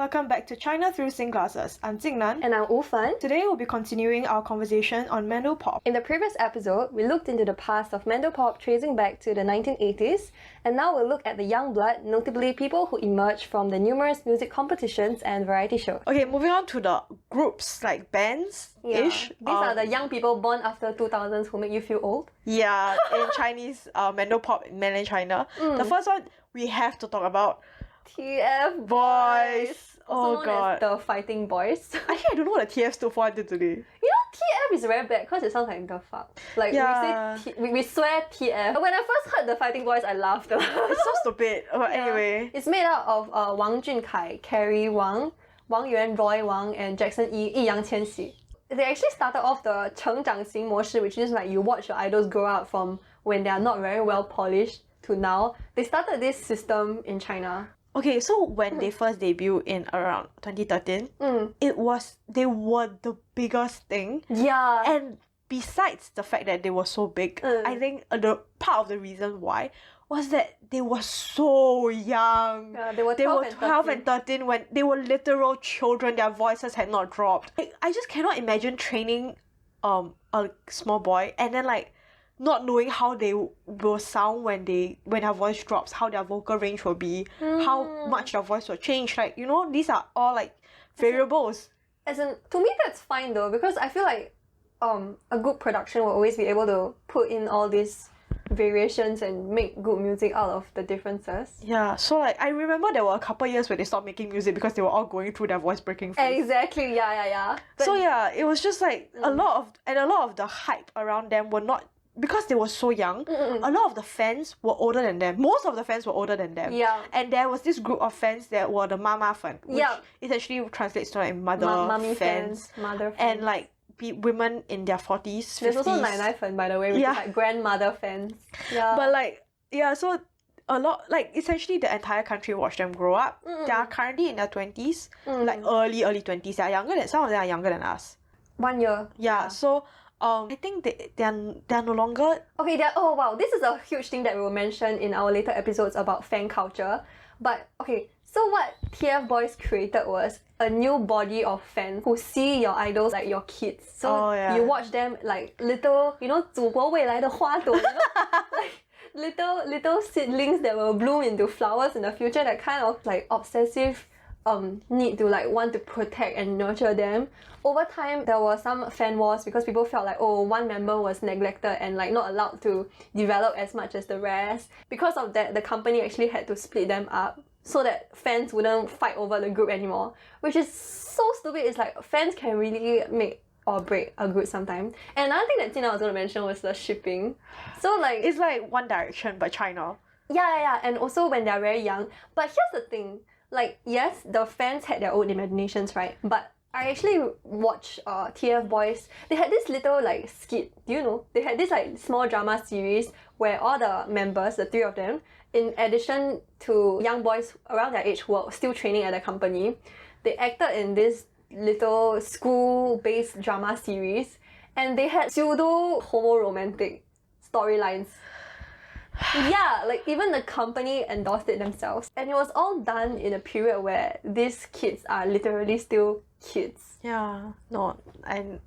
Welcome back to China Through Singlasses. I'm Jingnan. And I'm Ufan. Today we'll be continuing our conversation on Mandopop. In the previous episode, we looked into the past of Mandopop tracing back to the 1980s, and now we'll look at the young blood, notably people who emerged from the numerous music competitions and variety shows. Okay, moving on to the groups, like bands-ish. These are the young people born after 2000s who make you feel old. Yeah, in Chinese, Mandopop in mainland China. The first one we have to talk about TFBoys. Oh god. As the Fighting Boys. Actually, I don't know what the TF stood for until today. You know, TF is very bad because it sounds like the fuck. Like, we swear TF. When I first heard the Fighting Boys, I laughed. It's so stupid. But anyway. It's made out of Wang Junkai, Carrie Wang, Wang Yuan, Roy Wang, and Jackson Yi, Yang Qianxi. They actually started off the 成长型模式, which is like you watch your idols grow up from when they are not very well polished to now. They started this system in China. Okay, so when they first debuted in around 2013, they were the biggest thing. Yeah. And besides the fact that they were so big, I think the part of the reason why was that they were so young. Yeah, they were 12 and 13 when they were literal children. Their voices had not dropped. I just cannot imagine training a small boy and then like not knowing how they will sound when their voice drops, how their vocal range will be, how much their voice will change. Like, you know, these are all like variables. As in, to me that's fine though, because I feel like a good production will always be able to put in all these variations and make good music out of the differences. Yeah, so like I remember there were a couple years where they stopped making music because they were all going through their voice breaking phase. Exactly, yeah. But so yeah, it was just like a lot of the hype around them were not, because they were so young, a lot of the fans were older than them. Most of the fans were older than them. Yeah. And there was this group of fans that were the mama fan, which essentially translates to like mother fans. Mother fans. And like women in their 40s, 50s. There's also Nai fan, by the way, which is like grandmother fans. Yeah. But like, yeah, so a lot, like essentially the entire country watched them grow up. They are currently in their 20s, like early 20s. They are younger than, some of them are younger than us. 1 year. Yeah. So I think they are no longer... Okay, oh wow, this is a huge thing that we will mention in our later episodes about fan culture. But okay, so what TFBoys created was a new body of fans who see your idols like your kids. So you watch them like little, you know, 祖国未来的花朵, you know? like little seedlings that will bloom into flowers in the future, that kind of like obsessive need to like want to protect and nurture them. Over time, there were some fan wars because people felt like, oh, one member was neglected and like not allowed to develop as much as the rest. Because of that, the company actually had to split them up so that fans wouldn't fight over the group anymore, which is so stupid. It's like fans can really make or break a group sometimes. And another thing that Tina was going to mention was the shipping. So like, it's like One Direction but China. Yeah, and also when they're very young. But here's the thing. Like, yes, the fans had their own imaginations, right? But I actually watched TFBoys. They had this little like skit, do you know? They had this like small drama series where all the members, the three of them, in addition to young boys around their age who were still training at the company, they acted in this little school-based drama series, and they had pseudo homo-romantic storylines. Yeah, like even the company endorsed it themselves. And it was all done in a period where these kids are literally still kids. Yeah, no, I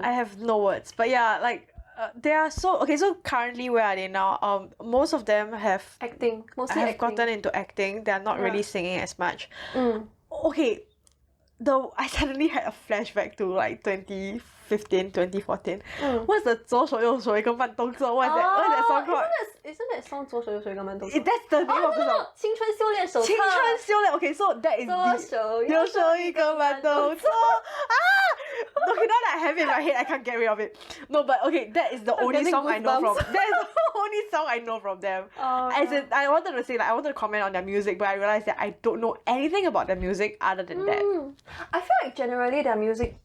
have no words. But yeah, like they are so... Okay, so currently where are they now? Most of them have... Mostly acting. Gotten into acting. They are not really singing as much. Okay, I suddenly had a flashback to like 2015, 2014. What's the 左手右手一个慢动作? What's that song called? Isn't that song 左手右手一个慢动作? That's the name of the song. 青春修炼手册. 青春修炼. Okay, so that is 左手右手一个慢动作. Okay, now that I have it in my head, I can't get rid of it. No, but okay, that is the only song I know from... That is the only song I know from them. As in, I wanted to say, like, I wanted to comment on their music, but I realized that I don't know anything about their music other than that. I feel like generally their music...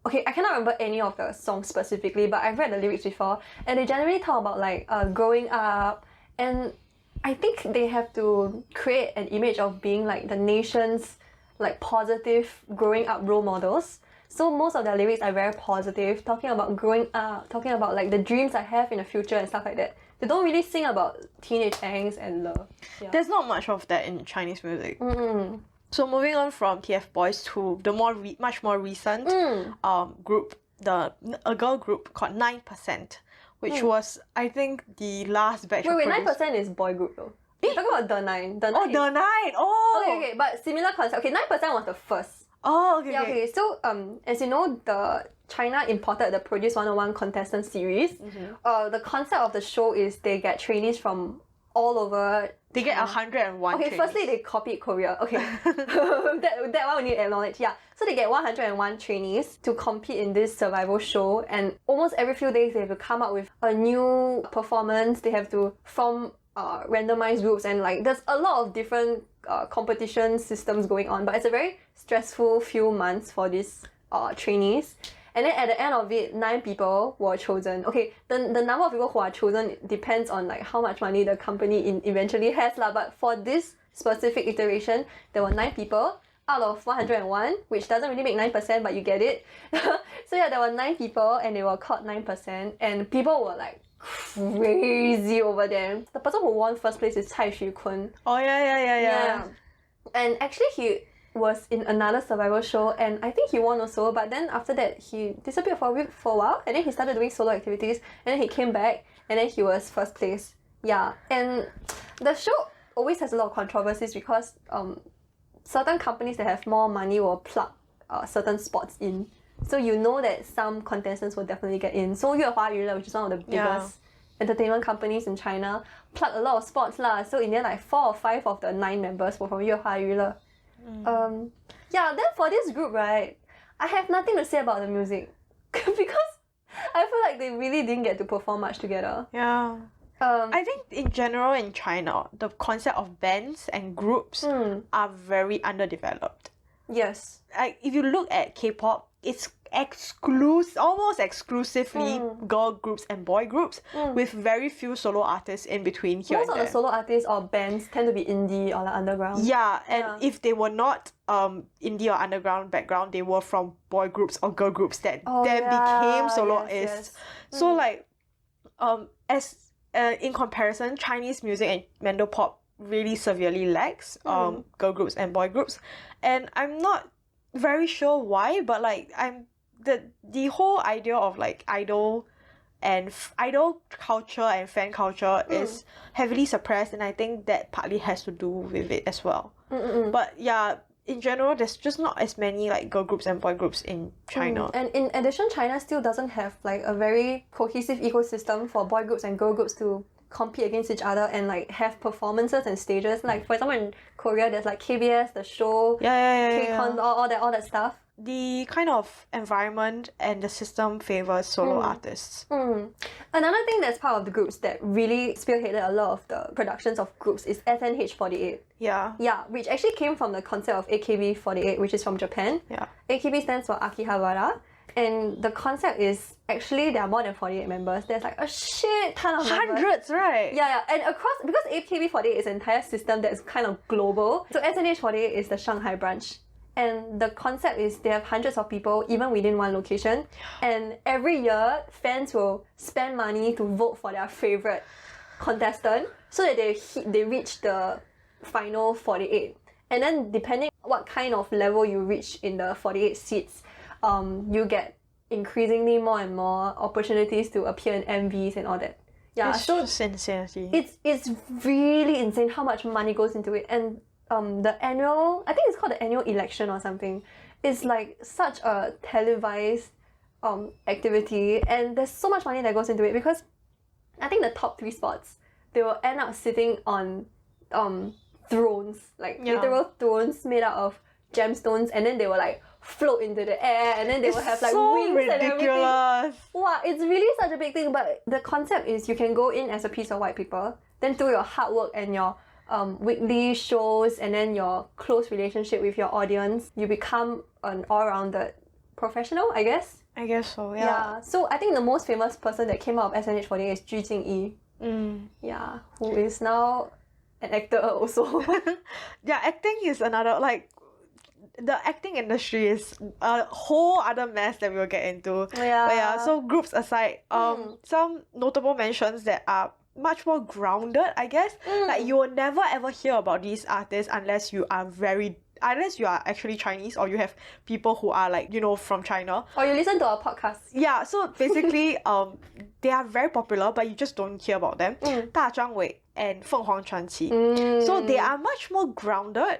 okay, I cannot remember any of the songs specifically, but I've read the lyrics before, and they generally talk about like growing up, and I think they have to create an image of being like the nation's like positive growing up role models. So most of their lyrics are very positive, talking about growing up, talking about like the dreams I have in the future and stuff like that. They don't really sing about teenage angst and love. Yeah. There's not much of that in Chinese music. Mm-hmm. So moving on from TFBoys to the much more recent group, a girl group called 9%, which was, I think, the last batch. Wait, 9% is boy group though. You're talking about the 9. The 9 Oh, the 9! Oh! Okay, but similar concept. Okay, 9% was the first. Oh, okay, Yeah, okay. So, as you know, China imported the Produce 101 contestant series. The concept of the show is they get trainees from all over. They get 101 Okay, trainees. firstly, they copied Korea. Okay. that one we need to acknowledge. Yeah. So they get 101 trainees to compete in this survival show, and almost every few days they have to come up with a new performance. They have to form randomized groups, and like there's a lot of different competition systems going on, but it's a very stressful few months for these trainees. And then at the end of it, 9 people were chosen. Okay, the number of people who are chosen depends on like how much money the company eventually has lah. But for this specific iteration, there were 9 people out of 101, which doesn't really make 9%, but you get it. So yeah, there were 9 people, and they were called 9%, and people were like crazy over them. The person who won first place is Cai Xu-kun. Oh yeah. And actually he was in another survival show, and I think he won also, but then after that he disappeared for a while, and then he started doing solo activities, and then he came back, and then he was first place. Yeah, and the show always has a lot of controversies because certain companies that have more money will plug certain spots in. So you know that some contestants will definitely get in. So Yuehua Yulai, which is one of the biggest entertainment companies in China, plug a lot of spots lah. So in the end, like 4 or 5 of the 9 members were from Yuehua Yulai. Yeah, then for this group, right, I have nothing to say about the music because I feel like they really didn't get to perform much together. Yeah. I think in general in China, the concept of bands and groups are very underdeveloped. Yes. Like if you look at K-pop, it's almost exclusively girl groups and boy groups with very few solo artists in between here Most and of there. the solo artists or bands tend to be indie or like underground. Yeah, and if they were not indie or underground background, they were from boy groups or girl groups that then became soloists. Yes. So like, in comparison, Chinese music and Mandopop really severely lacks girl groups and boy groups, and I'm not very sure why, but like the whole idea of like idol culture and fan culture is heavily suppressed, and I think that partly has to do with it as well. But yeah, in general, there's just not as many like girl groups and boy groups in China. And in addition, China still doesn't have like a very cohesive ecosystem for boy groups and girl groups to compete against each other and like have performances and stages. Like for example, in Korea, there's like KBS, the show, Cont, all that stuff. The kind of environment and the system favors solo artists. Another thing that's part of the groups that really spearheaded a lot of the productions of groups is SNH48. Yeah, which actually came from the concept of AKB48, which is from Japan. AKB stands for Akihabara. And the concept is actually there are more than 48 members. There's like a shit ton of members. Hundreds, right? Yeah. And across, because AKB48 is an entire system that's kind of global. So SNH48 is the Shanghai branch. And the concept is they have hundreds of people even within one location. And every year, fans will spend money to vote for their favorite contestant so that they reach the final 48. And then depending on what kind of level you reach in the 48 seats, you get increasingly more and more opportunities to appear in MVs and all that. Yeah, it's so just insanity. It's really insane how much money goes into it. And the annual, I think it's called the annual election or something, is like such a televised activity, and there's so much money that goes into it because I think the top 3 spots, they will end up sitting on thrones, like literal thrones made out of gemstones, and then they will like float into the air, and then they will have like wings and everything. Wow, it's really such a big thing. But the concept is you can go in as a piece of white paper, then through your hard work and your weekly shows and then your close relationship with your audience, you become an all-rounded professional, I guess. I guess so, yeah. So I think the most famous person that came out of SNH48 is Ju Jingyi. Yeah, who is now an actor also. Yeah, acting is another, like, the acting industry is a whole other mess that we'll get into. Yeah. But yeah, so groups aside, some notable mentions that are much more grounded, I guess. Like you will never ever hear about these artists unless you are actually Chinese or you have people who are like, you know, from China. Or you listen to our podcast. Yeah, so basically, they are very popular, but you just don't hear about them. 大张伟 and 凤凰传奇. So they are much more grounded.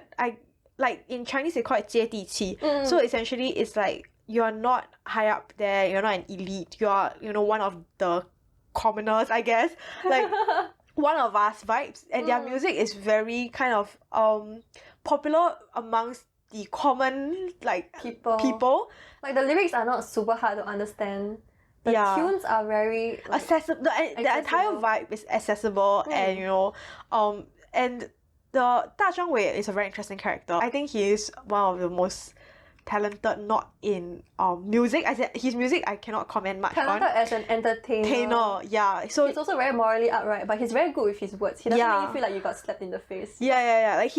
Like in Chinese they call it 接地气. So essentially it's like you're not high up there, you're not an elite, you're, you know, one of the commoners, I guess. Like one of us vibes. And their music is very kind of popular amongst the common like people. Like the lyrics are not super hard to understand. The tunes are very like, accessible. The entire vibe is accessible, and you know, and the Da Zhangwei is a very interesting character. I think he is one of the most talented, not in music. I said his music I cannot comment much talented on. as an entertainer. Yeah. So he's also very morally upright, but he's very good with his words. He doesn't make you feel like you got slapped in the face. Yeah. Like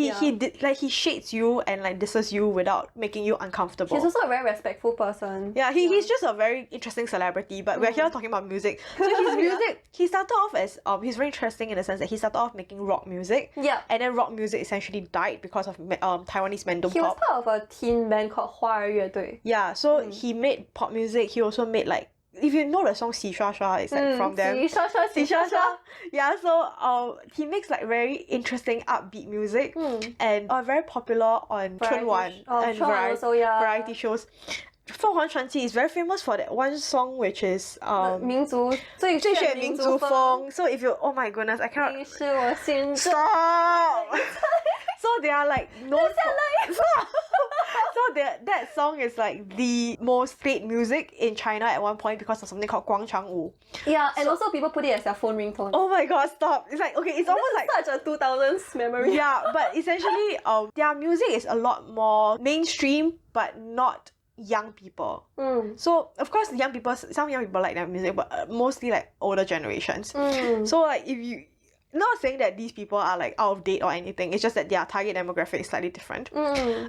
he shades you and like disses you without making you uncomfortable. He's also a very respectful person. Yeah, he's just a very interesting celebrity, but we're here talking about music. So his music, he started off as he's very interesting in the sense that he started off making rock music. Yeah. And then rock music essentially died because of Taiwanese Mandopop. He was part of a teen band called 花儿乐队. Yeah, so he made pop music. He also made like, if you know the song 洗刷刷, it's like from them. 洗刷刷, 洗刷刷. Yeah, so he makes like very interesting upbeat music and very popular on Chunwan and variety shows. 凤凰传奇 is very famous for that one song which is 民族最炫民族风. So if you, oh my goodness, I cannot. 你是我心中. Stop! So they are like known for, so that song is like the most played music in China at one point because of something called 广场舞. Yeah, and also people put it as their phone ringtone. Oh my god, stop. It's like, okay, it's almost like such a 2000s memory. Yeah, but essentially their music is a lot more mainstream but not young people. So of course some young people like their music, but mostly like older generations. So like if you, not saying that these people are like out of date or anything, it's just that their target demographic is slightly different.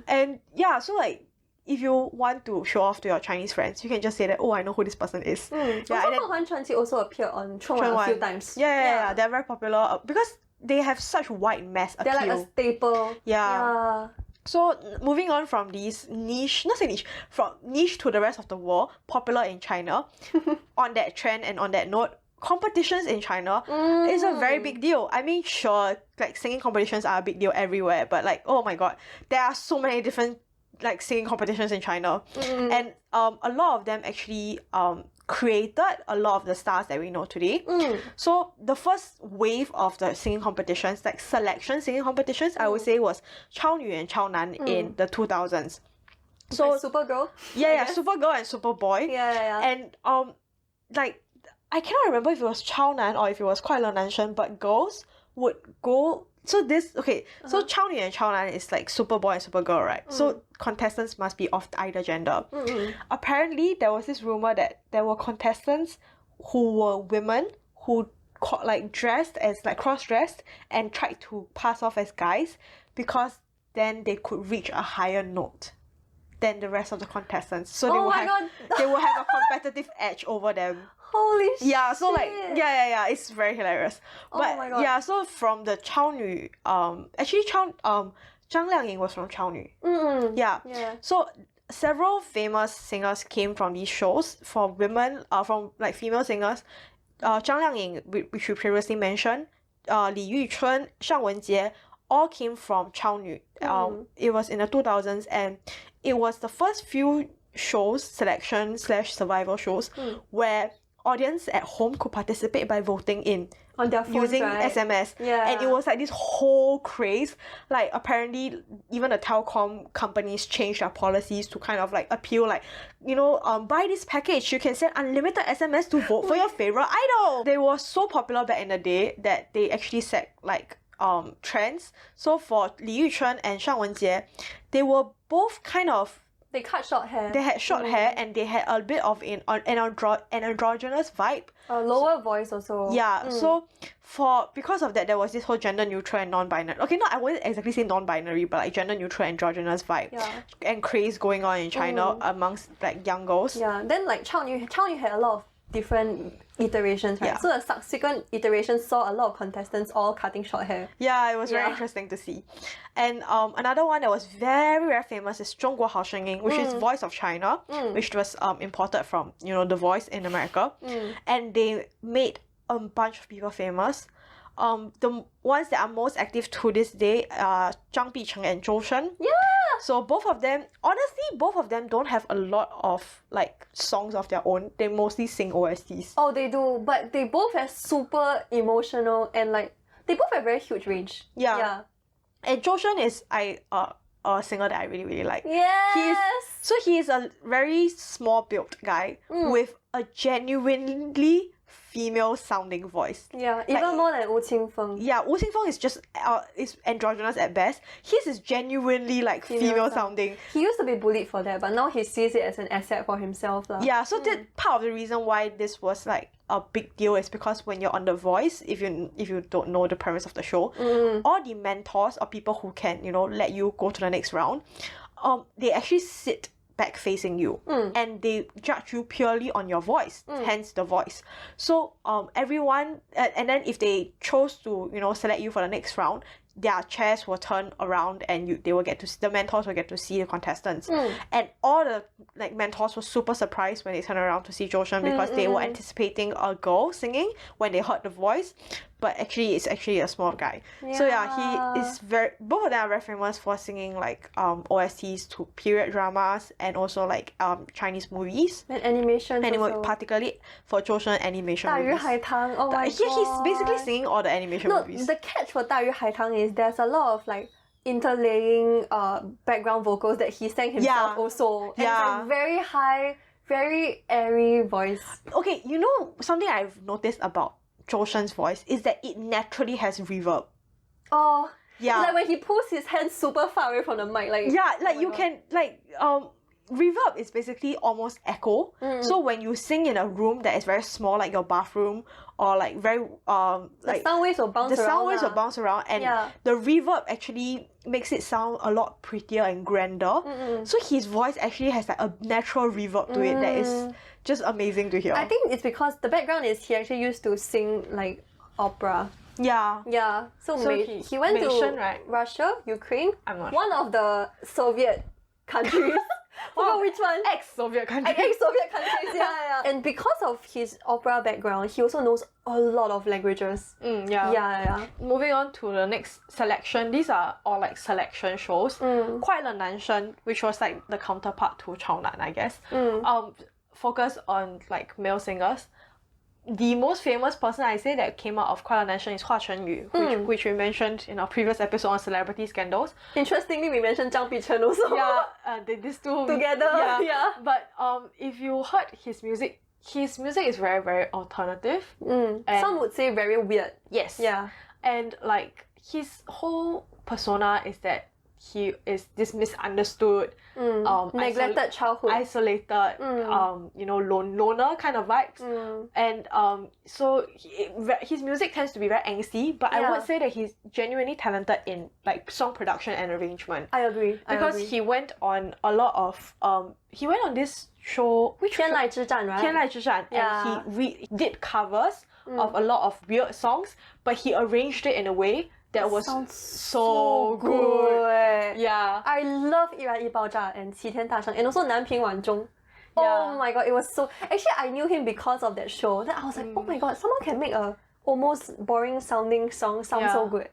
And yeah, so like if you want to show off to your Chinese friends, you can just say that, oh, I know who this person is. Yeah, also 凤凰传奇 also appeared on 春晚 a few times. Yeah, they're very popular because they have such wide mass appeal. They're like a staple. Yeah. So moving on from these from niche to the rest of the world, popular in China, on that trend and on that note, competitions in China is a very big deal. I mean, sure, like singing competitions are a big deal everywhere, but like, oh my god, there are so many different like singing competitions in China. And a lot of them actually created a lot of the stars that we know today. So the first wave of the singing competitions, like selection singing competitions, I would say was 超女 and 超男 in the 2000s. So like Supergirl? Yeah, Supergirl and Superboy. Yeah. And like I cannot remember if it was 超男 or if it was 快乐男声, but girls would go. So this, okay, so 超女 and 超男 is like Superboy and Supergirl, right? So contestants must be of either gender. Apparently, there was this rumor that there were contestants who were women who like dressed as like cross-dressed and tried to pass off as guys because then they could reach a higher note than the rest of the contestants. So they will have a competitive edge over them. Holy shit. Yeah, so like it's very hilarious. But my god. Yeah, so from the 超女 actually 张靓颖 was from 超女. Yeah. So several famous singers came from these shows. For women, from like female singers, 张靓颖, which we previously mentioned, Li Yuchun, 尚雯婕, all came from 超女. It was in the 2000s and it was the first few shows, selection/survival shows, where audience at home could participate by voting in on their phones, using right? SMS. Yeah. And it was like this whole craze. Like apparently even the telecom companies changed their policies to kind of like appeal, like, you know, buy this package, you can send unlimited SMS to vote for your favorite idol. They were so popular back in the day that they actually set like trends. So for Li Yuchun and 尚雯婕, they were both kind of They cut short hair. They had short hair and they had a bit of an androgynous vibe. A lower voice also. Yeah, so because of that, there was this whole gender neutral and non-binary. Okay, no, I wouldn't exactly say non-binary, but like gender neutral androgynous vibe. Yeah. And craze going on in China amongst like young girls. Yeah, then like Chaoyu had a lot of different iterations, right? Yeah. So the subsequent iterations saw a lot of contestants all cutting short hair. Yeah, it was very interesting to see. And another one that was very, very famous is 中国好声音, which is Voice of China, which was imported from, you know, The Voice in America. And they made a bunch of people famous. The ones that are most active to this day are Zhang Bicheng and Zhou Shen. Yeah! So both of them, honestly, both of them don't have a lot of like songs of their own. They mostly sing OSTs. Oh, they do, but they both have super emotional and like, they both have very huge range. Yeah. And Zhou Shen is a singer that I really, really like. Yes! He is a very small built guy with a genuinely female sounding voice. Yeah, even more than Wu Qingfeng. Yeah, Wu Qingfeng is just is androgynous at best. His is genuinely like female sounding. He used to be bullied for that, but now he sees it as an asset for himself. Yeah, so that part of the reason why this was like a big deal is because when you're on The Voice, if you don't know the premise of the show, all the mentors or people who can, you know, let you go to the next round, they actually sit back facing you and they judge you purely on your voice, hence The Voice. So everyone and then if they chose to, you know, select you for the next round, their chairs will turn around and the mentors will get to see the contestants. And all the like mentors were super surprised when they turned around to see Zhou Shen because they were anticipating a girl singing when they heard the voice, but actually it's actually a small guy. So yeah, he is both of them are very famous for singing like OSTs to period dramas and also like Chinese movies and animation also. Particularly for Zhou Shen animation movies. 大鱼海棠, oh my god. He's basically singing all the animation movies. The catch for 大鱼海棠 is there's a lot of like interlaying background vocals that he sang himself also. And it's like very high, very airy voice. Okay, you know something I've noticed about Zhou Shen's voice is that it naturally has reverb. Oh, yeah. Like when he pulls his hands super far away from the mic, like can like reverb is basically almost echo. So when you sing in a room that is very small, like your bathroom, or like very the sound waves will bounce around. And the reverb actually makes it sound a lot prettier and grander. So his voice actually has like a natural reverb to it that is just amazing to hear. I think it's because the background is he actually used to sing like opera. Yeah. So he went to Russia, Ukraine. I'm not one of the Soviet countries. Forgot which one. Ex-Soviet countries. Ex-Soviet countries, yeah. And because of his opera background, he also knows a lot of languages. Yeah. Moving on to the next selection. These are all like selection shows. 快乐男声, which was like the counterpart to 超男, I guess. Focus on like male singers. The most famous person I say that came out of 快乐男声 is 华晨宇, which we mentioned in our previous episode on celebrity scandals. Interestingly, we mentioned Zhang Bicheng also. Yeah, these two together. Yeah. But if you heard his music is very, very alternative. Some would say very weird. Yes. Yeah. And like his whole persona is that he is this misunderstood, neglected childhood, isolated, you know, loner kind of vibes. And so his music tends to be very angsty, but I would say that he's genuinely talented in like song production and arrangement. I agree. Because he went on a lot of he went on this show, which 天籁之战, right? 天籁之战, and he did covers of a lot of weird songs, but he arranged it in a way that was so good. Yeah. I love 一燃一爆炸 and 齐天大圣 and also 南屏晚钟. Oh my god, it was so... Actually, I knew him because of that show. Then I was like, oh my god, someone can make a almost boring sounding song sound so good.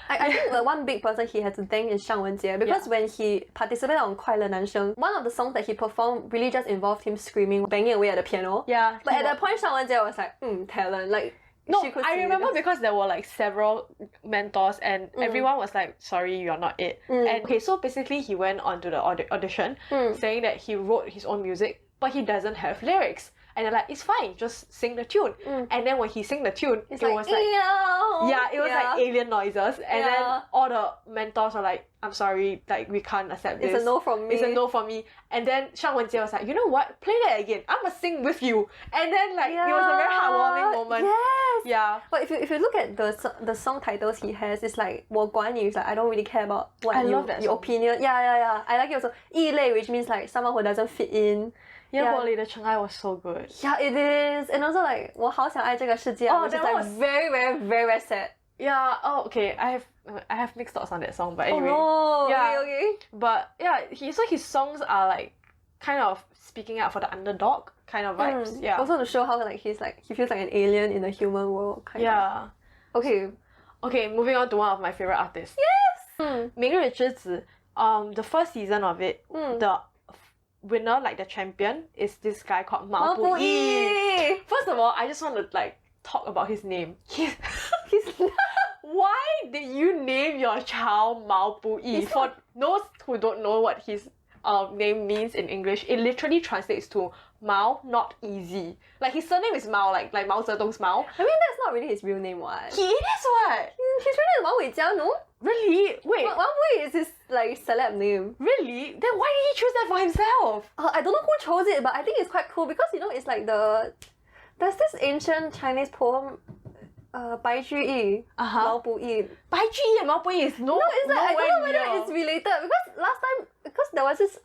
I think the one big person he had to thank is 尚雯婕, because when he participated on 快乐男声, one of the songs that he performed really just involved him screaming, banging away at the piano. Yeah. But at that point, 尚雯婕was like, talent. Like, no, I remember because there were like several mentors and everyone was like, sorry, you're not it. And okay, so basically he went on to the audition saying that he wrote his own music, but he doesn't have lyrics. And they're like, it's fine, just sing the tune. And then when he sang the tune, It's it was like, "Ew." yeah, it was like alien noises. And then Yeah. all the mentors were like, I'm sorry, like we can't accept this. It's a no from me. It's a no from me. And then Shang Wenjie was like, you know what? Play that again. I'ma sing with you. And then like it was a very heartwarming moment. Yes. Yeah. But if you look at the song titles he has, it's like 我管你, it's like I don't really care about what love that your song. opinion. Yeah. I like it also. 异类, which means like someone who doesn't fit in. 烟火里的尘埃 was so good. Yeah, it is. And also like 我好想爱这个世界, which is that like was- very sad. Yeah. Oh, okay. I have mixed thoughts on that song, but anyway. Oh no. Yeah. Okay. But yeah, his songs are like kind of speaking out for the underdog kind of vibes. Yeah. Also to show how like he feels like an alien in the human world. Kind Yeah. Of. Okay. Okay, moving on to one of my favorite artists. Yes. 明日之子. The first season of it, the winner, like the champion, is this guy called Mao Bu Yi. First of all, I just want to like talk about his name. He's why did you name your child Mao Bu Yi? For those who don't know what his name means in English, it literally translates to Mao, not easy. Like his surname is Mao, like Mao Zedong's Mao. I mean that's not really his real name, what? He is what? His real name is Wang Weijia, no? Really? Wait, Wang Wei is his like celeb name. really? Then why did he choose that for himself? I don't know who chose it, but I think it's quite cool because you know it's like there's this ancient Chinese poem, 白居易, 毛不易. 白居易and Mao Bu Yi is no. It's like I don't know nowhere whether it's related because there was this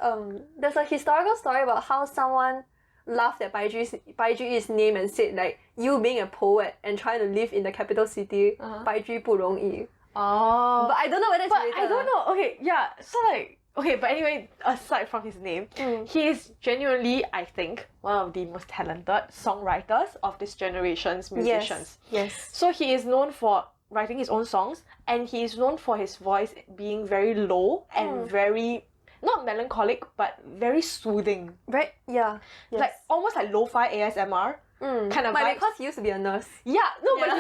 there's a historical story about how someone laughed at 白居易's name and said like you being a poet and trying to live in the capital city, 白居不容易. Oh. But I don't know whether it's But related. I don't know. Okay, yeah. So like, okay, but anyway, aside from his name, he is genuinely, I think, one of the most talented songwriters of this generation's musicians. Yes. So he is known for writing his own songs, and he is known for his voice being very low and very, not melancholic, but very soothing. Right? Yeah. Yes. Like almost like lo-fi ASMR kind of But vibes. because he used to be a nurse. Yeah, no, but Yeah.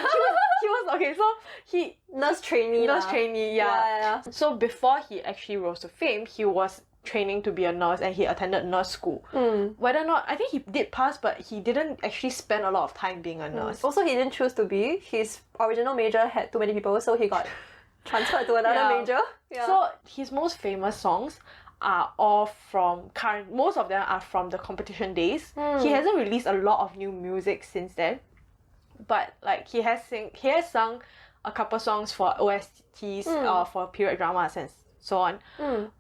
he was okay. So he Nurse trainee. nurse lah. trainee, Yeah. So before he actually rose to fame, he was training to be a nurse and he attended nurse school. Whether or not, I think he did pass, but he didn't actually spend a lot of time being a nurse. Also, he didn't choose to be. His original major had too many people, so he got transferred to another Yeah. major. Yeah. So his most famous songs are all from most of them are from the competition days. He hasn't released a lot of new music since then, but like he has sung a couple songs for OSTs for period dramas and so on.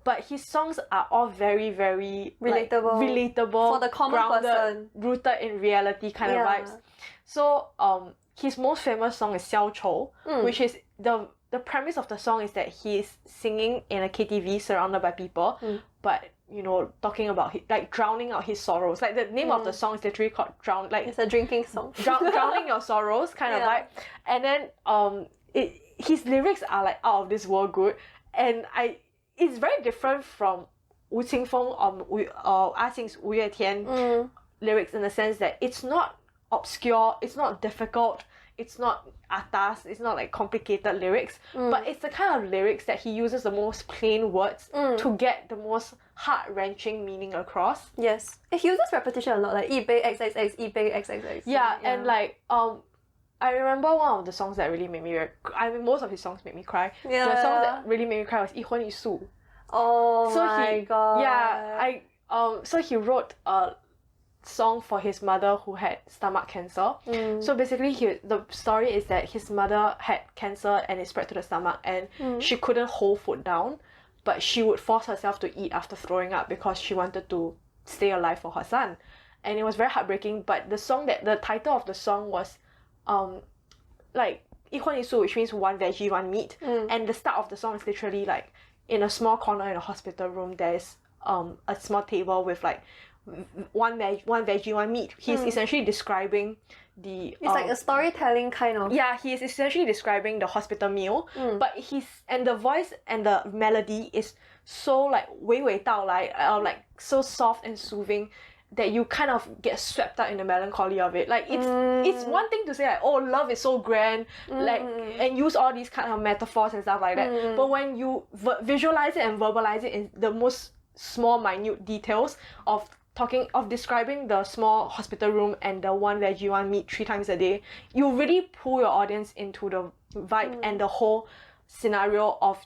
But his songs are all very, very Relatable. relatable For the common grounded, person. rooted in reality kind of Yeah. vibes. So his most famous song is Xiao Chou, which is the premise of the song is that he is singing in a KTV surrounded by people, but you know, talking about like drowning out his sorrows. Like the name of the song is literally called drown. Like it's a drinking song. drowning your sorrows kind of Yeah. vibe. And then his lyrics are like out of this world good, and it's very different from Wu Qingfeng or Ah Xing's Wu Yue Tian lyrics in the sense that it's not obscure, it's not difficult, it's not atas, it's not like complicated lyrics, but it's the kind of lyrics that he uses the most plain words to get the most heart-wrenching meaning across. Yes. He uses repetition a lot, like 一杯 XXX, 一杯 XXX. Yeah, and like I remember one of the songs that really made me I mean most of his songs made me cry. Yeah. The song that really made me cry was 一荤一素. Oh So my god. Yeah, so he wrote a song for his mother who had stomach cancer. So basically the story is that his mother had cancer and it spread to the stomach and she couldn't hold food down, but she would force herself to eat after throwing up because she wanted to stay alive for her son. And it was very heartbreaking, but the title of the song was like 一荤一素, which means one veggie, one meat. And the start of the song is literally like in a small corner in a hospital room there's a small table with like one veggie, one meat. He's essentially describing the It's like a storytelling kind of. yeah, he is essentially describing the hospital meal, but the voice and the melody is so like 娓娓道来, like so soft and soothing that you kind of get swept up in the melancholy of it. Like it's one thing to say like, oh, love is so grand, like and use all these kind of metaphors and stuff like that. But when you visualize it and verbalize it in the most small minute details of describing the small hospital room and the one where Jiwan meet 3 times a day, you really pull your audience into the vibe and the whole scenario of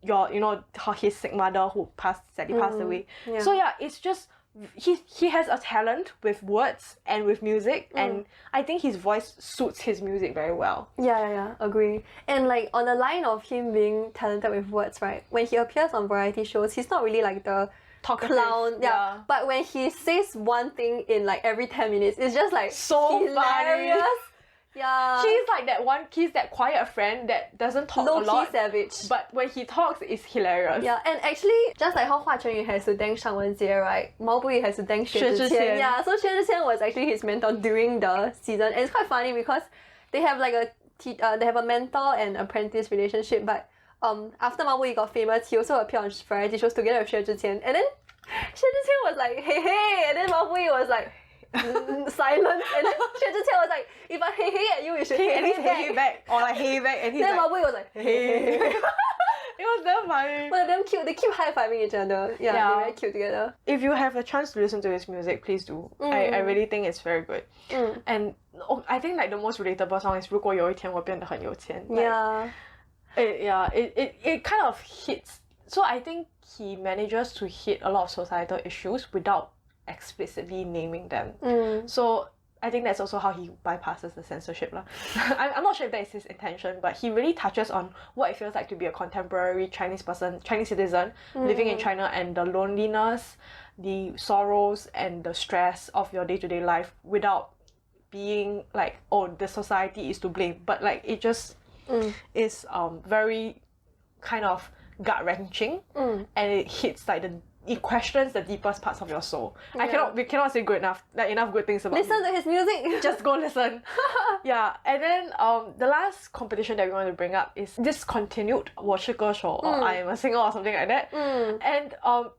your, you know, his sick mother who sadly passed away. Yeah. So yeah, it's just he has a talent with words and with music, and I think his voice suits his music very well. Yeah, agree. And like on the line of him being talented with words, right? When he appears on variety shows, he's not really like the Talkative, clown. Yeah. But when he says one thing in like every 10 minutes, it's just like so hilarious. funny. Yeah. He's that quiet friend that doesn't talk a lot. Low-key savage. But when he talks, it's hilarious. Yeah, and actually, just like how Hua Chenyu has to thank Shang Wenjie, right? Mao Buyi has to thank Xue Zhiqian. Yeah, so Xue Zhiqian was actually his mentor during the season. And it's quite funny because they have like they have a mentor and apprentice relationship, but after Mao Buyi got famous, he also appeared on variety shows together with Xue Zhiqian. And then Xue Zhiqian was like, hey, and then Mao Buyi was like, silent, and then Xue Zhiqian was like, if I hey at you, you should hey back. Or like hey back, and he's then like, Mao Buyi was like, hey. It was damn funny. But they're damn cute. They keep high-fiving each other. Yeah, they're very cute together. If you have a chance to listen to his music, please do. I really think it's very good. And I think like the most relatable song is 如果有一天我变得很有钱. Yeah. It kind of hits. So I think he manages to hit a lot of societal issues without explicitly naming them. So I think that's also how he bypasses the censorship. I'm not sure if that is his intention, but he really touches on what it feels like to be a contemporary Chinese citizen living in China, and the loneliness, the sorrows and the stress of your day-to-day life without being like, oh, the society is to blame. But like it just is very kind of gut-wrenching, and it hits like it questions the deepest parts of your soul. We cannot say good enough, like enough good things about Listen to his music. Just go listen. Yeah, and then the last competition that we want to bring up is discontinued 我是歌手 or I am a singer or something like that. And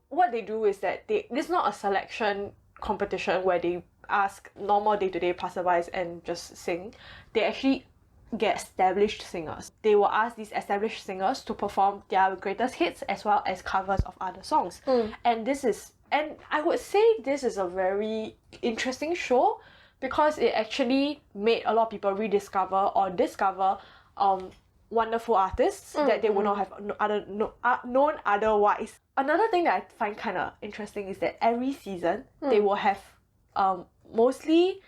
what they do is that this is not a selection competition where they ask normal day-to-day passerbys and just sing. They actually get established singers. They will ask these established singers to perform their greatest hits as well as covers of other songs. And I would say this is a very interesting show because it actually made a lot of people rediscover or discover wonderful artists that they would not have known otherwise. Another thing that I find kind of interesting is that every season they will have mostly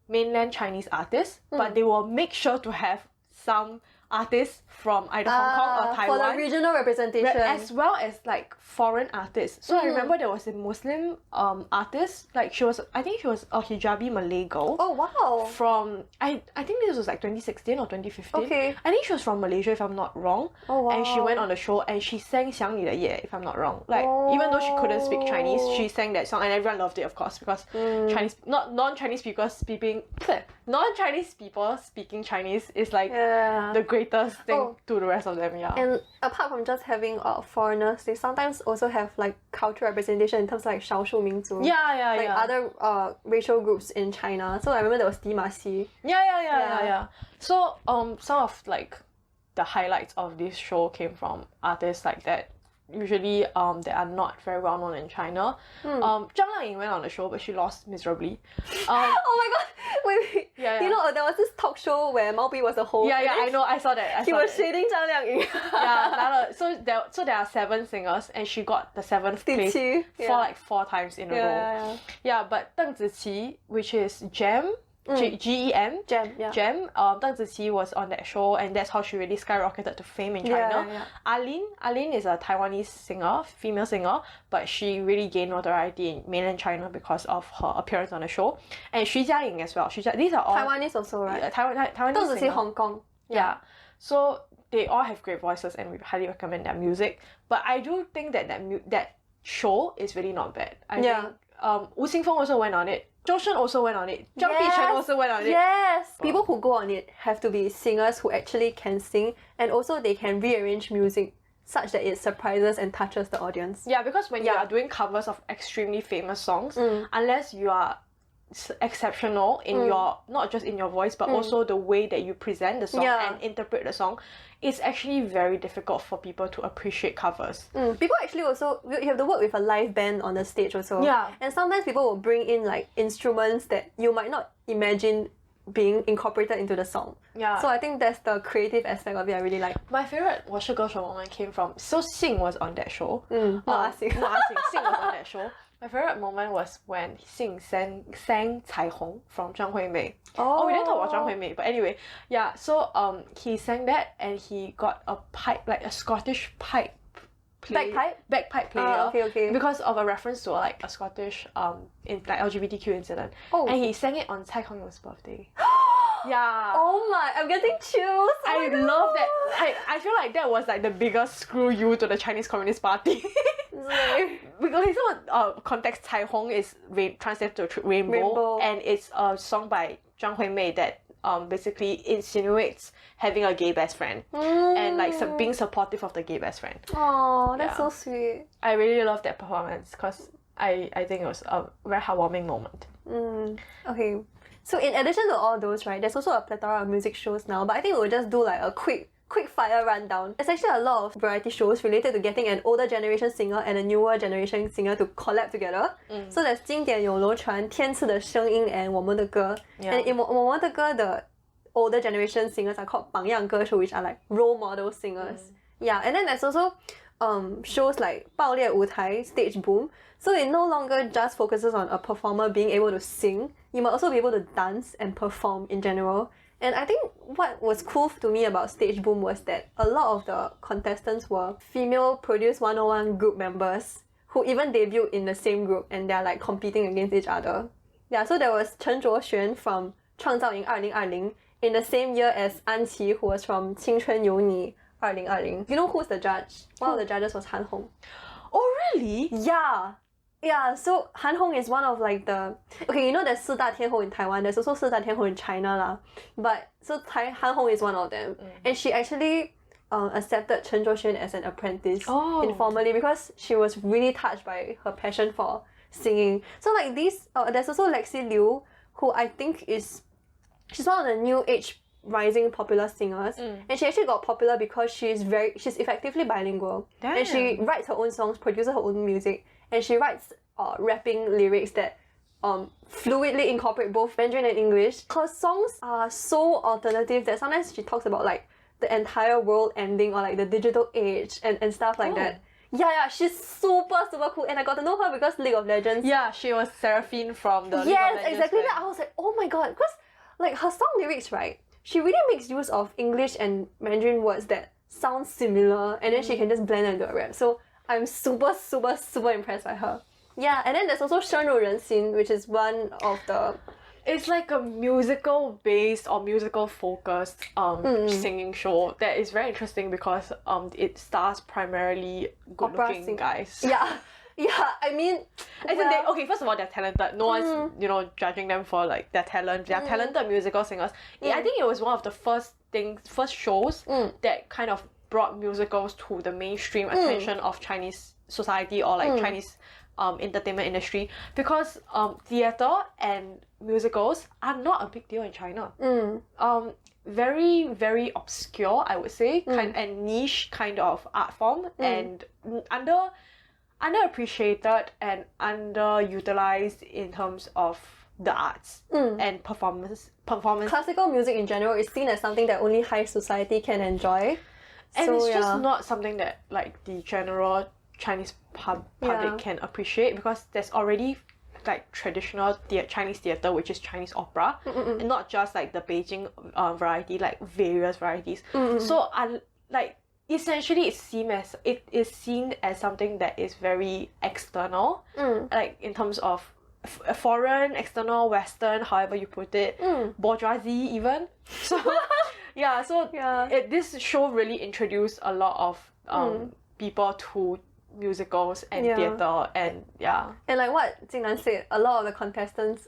mainland Chinese artists, but they will make sure to have some artists from either Hong Kong or Taiwan. For the regional representation. As well as like foreign artists. So I remember there was a Muslim artist, like I think she was a hijabi Malay girl. Oh wow. From, I think this was like 2016 or 2015. Okay. I think she was from Malaysia if I'm not wrong. Oh wow. And she went on the show and she sang 想你的夜 if I'm not wrong. Like even though she couldn't speak Chinese, she sang that song and everyone loved it, of course, because non-Chinese people speaking Chinese is like the greatest thing to the rest of them. And apart from just having foreigners, they sometimes also have like cultural representation in terms of like 少数民族. Like other racial groups in China. So I remember there was Dimasi. Yeah. So some of like the highlights of this show came from artists like that. Usually that are not very well known in China. Zhang Liang went on the show, but she lost miserably. Oh my god! Wait. You know, there was this talk show where Mao Buyi was the host. I know. I saw that. He was shading Zhang Liang. So there are 7 singers, and she got the 7th place for like 4 times in a row. Yeah, but Deng Ziqi, which is Gem. Gem. Deng Ziqi was on that show, and that's how she really skyrocketed to fame in China. Alin is a Taiwanese singer, female singer, but she really gained notoriety in mainland China because of her appearance on the show. And Xu Jiaying as well. These are all Taiwanese also, right? Taiwanese Deng Ziqi Hong Kong. Yeah. So they all have great voices, and we highly recommend their music. But I do think that that show is really not bad. I think Wu Xingfeng also went on it. Zhou Shen also went on it. Zhang Bichen also went on it. Yes! People who go on it have to be singers who actually can sing, and also they can rearrange music such that it surprises and touches the audience. Yeah, because when you are doing covers of extremely famous songs, unless you are exceptional in your, not just in your voice, but also the way that you present the song and interpret the song, it's actually very difficult for people to appreciate covers. People actually also, you have to work with a live band on the stage also. Yeah. And sometimes people will bring in like instruments that you might not imagine being incorporated into the song. Yeah. So I think that's the creative aspect of it I really like. My favorite 我是歌手 moment came from, so Sing was on that show. Not asking. Not asking. Sing was on that show. My favorite moment was when Sing sang 彩虹 from 张惠妹. Oh, we didn't talk about 张惠妹, but anyway, yeah. So he sang that and he got a pipe, like a Scottish pipe. Bagpipe player. Okay. Because of a reference to like a Scottish in like LGBTQ incident. Oh. And he sang it on Tsai Kong-yong's birthday. Yeah. Oh my, I'm getting chills. I love that. I feel like that was like the biggest screw you to the Chinese Communist Party. Because some context, 彩虹 is translated to rainbow, and it's a song by Zhang Hui-mei that basically insinuates having a gay best friend and like being supportive of the gay best friend. Oh, that's so sweet. I really love that performance because I think it was a very heartwarming moment. Okay. So in addition to all those, right, there's also a plethora of music shows now, but I think we'll just do like a quick fire rundown. There's actually a lot of variety shows related to getting an older generation singer and a newer generation singer to collab together. So there's 经典咏流传, 天赐的声音 and 我们的歌. And in 我们的歌, the older generation singers are called 榜样歌手, which are like role model singers. Yeah, and then there's also shows like 爆裂舞台, Stage Boom. So it no longer just focuses on a performer being able to sing. You might also be able to dance and perform in general. And I think what was cool to me about Stage Boom was that a lot of the contestants were female Produce 101 group members who even debuted in the same group and they're like competing against each other. Yeah, so there was Chen Zhuoxuan from 创造营2020 in the same year as An Qi, who was from 青春有你2020. You know who's the judge? One of the judges was Han Hong. Oh, really? Yeah, so Han Hong is one of like the... Okay, you know there's 四大天后 in Taiwan, there's also 四大天后 in China lah. But, so Han Hong is one of them. And she actually accepted Chen Zhuoxuan as an apprentice informally because she was really touched by her passion for singing. So like these... there's also Lexi Liu, who I think is... She's one of the new age rising popular singers. And she actually got popular because she's effectively bilingual. Damn. And she writes her own songs, produces her own music. And she writes rapping lyrics that fluidly incorporate both Mandarin and English. Her songs are so alternative that sometimes she talks about like the entire world ending or like the digital age and stuff like that. Yeah, she's super cool. And I got to know her because League of Legends. Yeah, she was Seraphine from the League of Legends. Yes, exactly. I was like, oh my god. Because like her song lyrics, right? She really makes use of English and Mandarin words that sound similar and then she can just blend into a rap. So I'm super impressed by her. Yeah, and then there's also 深入人心, which is one of the... It's like a musical based or musical focused singing show that is very interesting because it stars primarily good looking guys. Yeah, I mean... okay, first of all, they're talented. No one's, judging them for like their talent. They're talented musical singers. I think it was one of the first shows that kind of brought musicals to the mainstream attention of Chinese society or like Chinese entertainment industry because theatre and musicals are not a big deal in China. Very, very obscure, I would say, and niche kind of art form and underappreciated and underutilized in terms of the arts and performance. Classical music in general is seen as something that only high society can enjoy. And so, it's just not something that like the general Chinese public can appreciate because there's already like traditional Chinese theatre, which is Chinese opera, and not just like the Beijing variety, like various varieties. So essentially it is seen as something that is very external, like in terms of foreign, external, Western, however you put it, bourgeoisie even. So this show really introduced a lot of people to musicals and theatre and And like what Jingnan said, a lot of the contestants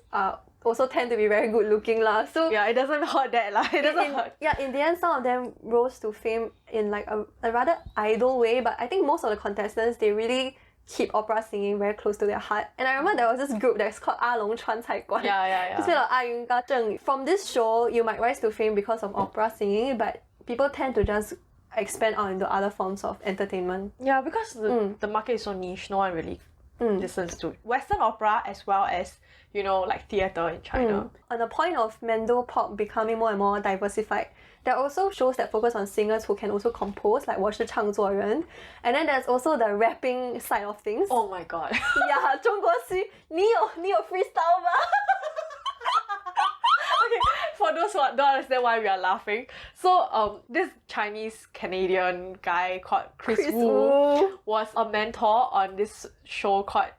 also tend to be very good looking lah. So it doesn't hurt that lah. It doesn't hurt. Yeah, in the end some of them rose to fame in like a rather idle way, but I think most of the contestants, they really keep opera singing very close to their heart. And I remember there was this group that's called 阿龙川菜馆. Yeah. It's made of 阿云嘎正. From this show, you might rise to fame because of opera singing, but people tend to just expand out into other forms of entertainment. Yeah, because the market is so niche, no one really listens to Western opera as well as, you know, like theatre in China. On the point of Mandopop becoming more and more diversified, there are also shows that focus on singers who can also compose, like 我是唱作人. And then there's also the rapping side of things. Oh my god. Yeah, 中国戏你有 freestyle 吗? Okay, for those who don't understand why we are laughing, so this Chinese Canadian guy called Chris Wu was a mentor on this show called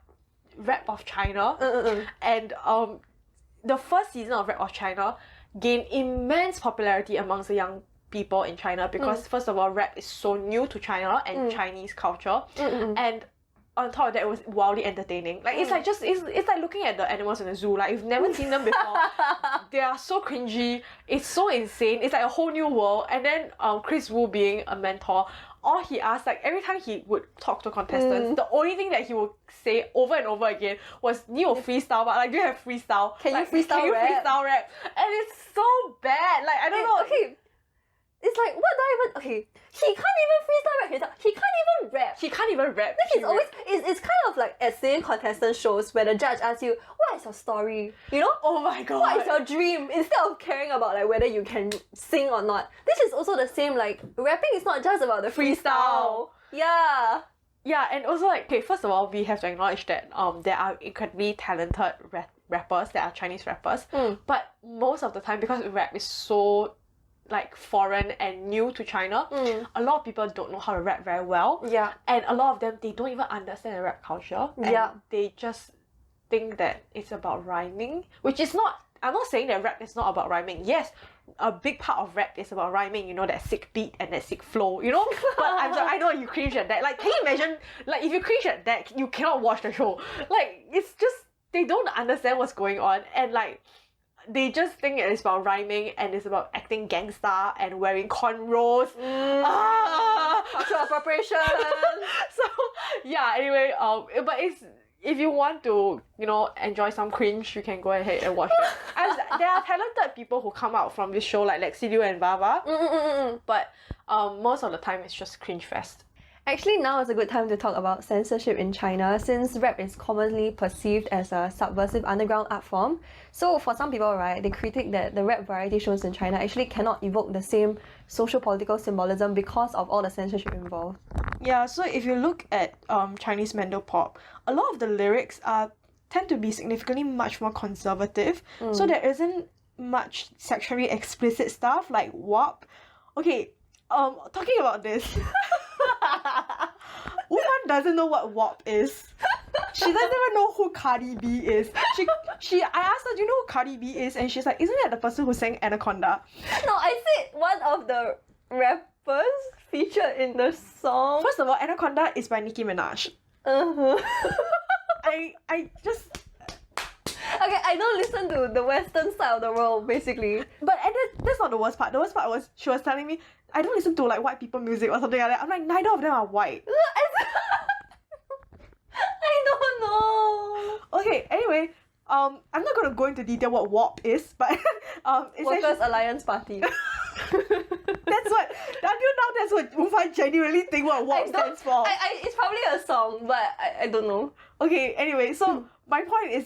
Rap of China. And the first season of Rap of China gained immense popularity amongst the young people in China because first of all, rap is so new to China and Chinese culture, and on top of that, it was wildly entertaining. Like it's like looking at the animals in the zoo. Like you've never seen them before. They are so cringy. It's so insane. It's like a whole new world. And then Chris Wu being a mentor, all he asked, like every time he would talk to contestants, the only thing that he would say over and over again was 你有 freestyle, but like do you have freestyle? Can like, you freestyle can rap? you freestyle rap? And it's so bad. Like I don't know. Okay. It's like, what do I even... Okay, he can't even freestyle rap himself. He can't even rap. He can't even rap. Like he's always... It's kind of like at singing contestant shows where the judge asks you, what is your story? You know? Oh my god. What is your dream? Instead of caring about like whether you can sing or not. This is also the same, like, rapping is not just about the freestyle. Yeah. Yeah, and also like, okay, first of all, we have to acknowledge that there are incredibly talented rappers that are Chinese rappers. But most of the time, because rap is so like foreign and new to China, a lot of people don't know how to rap very well. Yeah. And a lot of them, they don't even understand the rap culture. And they just think that it's about rhyming, which is not, I'm not saying that rap is not about rhyming. Yes, a big part of rap is about rhyming, you know, that sick beat and that sick flow, you know? But I know you cringe at that. Like, can you imagine, like, if you cringe at that, you cannot watch the show. Like, it's just, they don't understand what's going on. And like, they just think it's about rhyming and it's about acting gangsta and wearing cornrows. Cultural appropriation. So yeah, anyway, but it's, if you want to, you know, enjoy some cringe, you can go ahead and watch it. And there are talented people who come out from this show, like Lexi Liu and Vava. But most of the time, it's just cringe fest. Actually, now is a good time to talk about censorship in China, since rap is commonly perceived as a subversive underground art form. So for some people, right, they critique that the rap variety shows in China actually cannot evoke the same social-political symbolism because of all the censorship involved. Yeah, so if you look at Chinese Mandopop, a lot of the lyrics tend to be significantly much more conservative. So there isn't much sexually explicit stuff like WAP. Okay, talking about this. Wuhan doesn't know what WAP is. She doesn't even know who Cardi B is. I asked her, do you know who Cardi B is? And she's like, isn't that the person who sang Anaconda? No, I said one of the rappers featured in the song. First of all, Anaconda is by Nicki Minaj. I just... Okay, I don't listen to the western side of the world, basically. But and that's not the worst part. The worst part was she was telling me, I don't listen to like white people music or something like that. I'm like, neither of them are white. I don't know. Okay, anyway, I'm not gonna go into detail what WAP is, but Workers' Alliance Party. That's what, until now, that's what Wufan genuinely think what WAP stands for. It's probably a song, but I don't know. Okay, anyway, so my point is,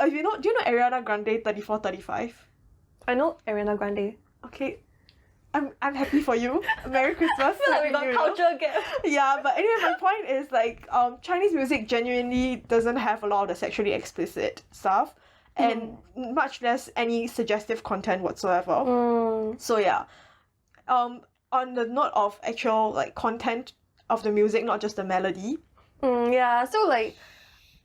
do you know Ariana Grande 3435? I know Ariana Grande. Okay, I'm happy for you. Merry Christmas. I feel like we got culture gap. Yeah, but anyway, my point is like Chinese music genuinely doesn't have a lot of the sexually explicit stuff, and much less any suggestive content whatsoever. So yeah, on the note of actual like content of the music, not just the melody. Yeah, so like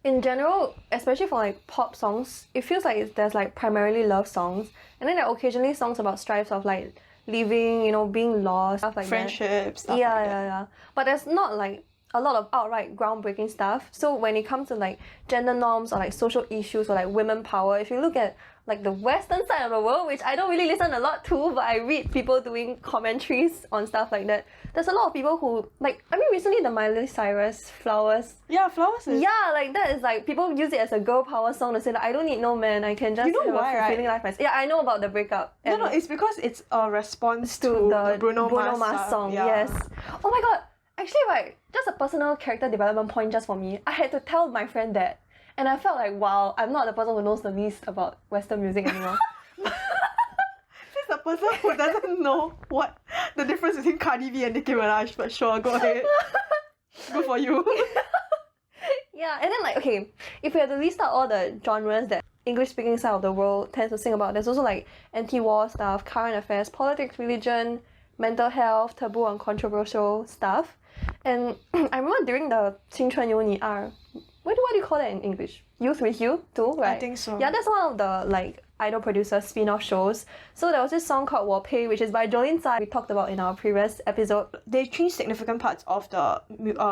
in general, especially for like pop songs, it feels like there's like primarily love songs, and then there are occasionally songs about strives of like living, you know, being lost, stuff like friendships, that. Stuff like that. Yeah. But there's not like a lot of outright groundbreaking stuff. So when it comes to like gender norms or like social issues or like women power, if you look at like the Western side of the world, which I don't really listen a lot to, but I read people doing commentaries on stuff like that. There's a lot of people who, like, I mean, recently the Miley Cyrus Flowers. Yeah, Flowers is... Yeah, like that is like, people use it as a girl power song to say that I don't need no man, I can just You know have why, a fulfilling right? life myself. Yeah, I know about the breakup. No, it's because it's a response to the Bruno Mars song, yeah. yes. Oh my god, actually right, just a personal character development point just for me. I had to tell my friend that. And I felt like, wow, I'm not the person who knows the least about Western music anymore. She's the person who doesn't know what the difference between Cardi B and Nicki Minaj, but sure, go ahead. Good for you. Yeah, and then like, okay, if we had to list out all the genres that English-speaking side of the world tends to sing about, there's also like anti-war stuff, current affairs, politics, religion, mental health, taboo and controversial stuff. And I remember during the 青春有你二, what do you call that in English? Youth with You too, right? I think so. Yeah, that's one of the like idol producer spin-off shows. So there was this song called 我配, which is by Jolene Tsai, we talked about in our previous episode. They changed significant parts of the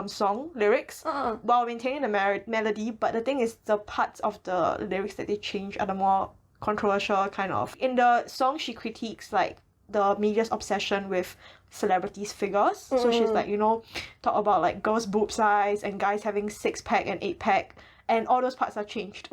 song lyrics while maintaining the melody, but the thing is the parts of the lyrics that they change are the more controversial kind of. In the song, she critiques like the media's obsession with celebrities' figures. So she's like, you know, talk about like girls' boob size and guys having 6-pack and 8-pack, and all those parts are changed.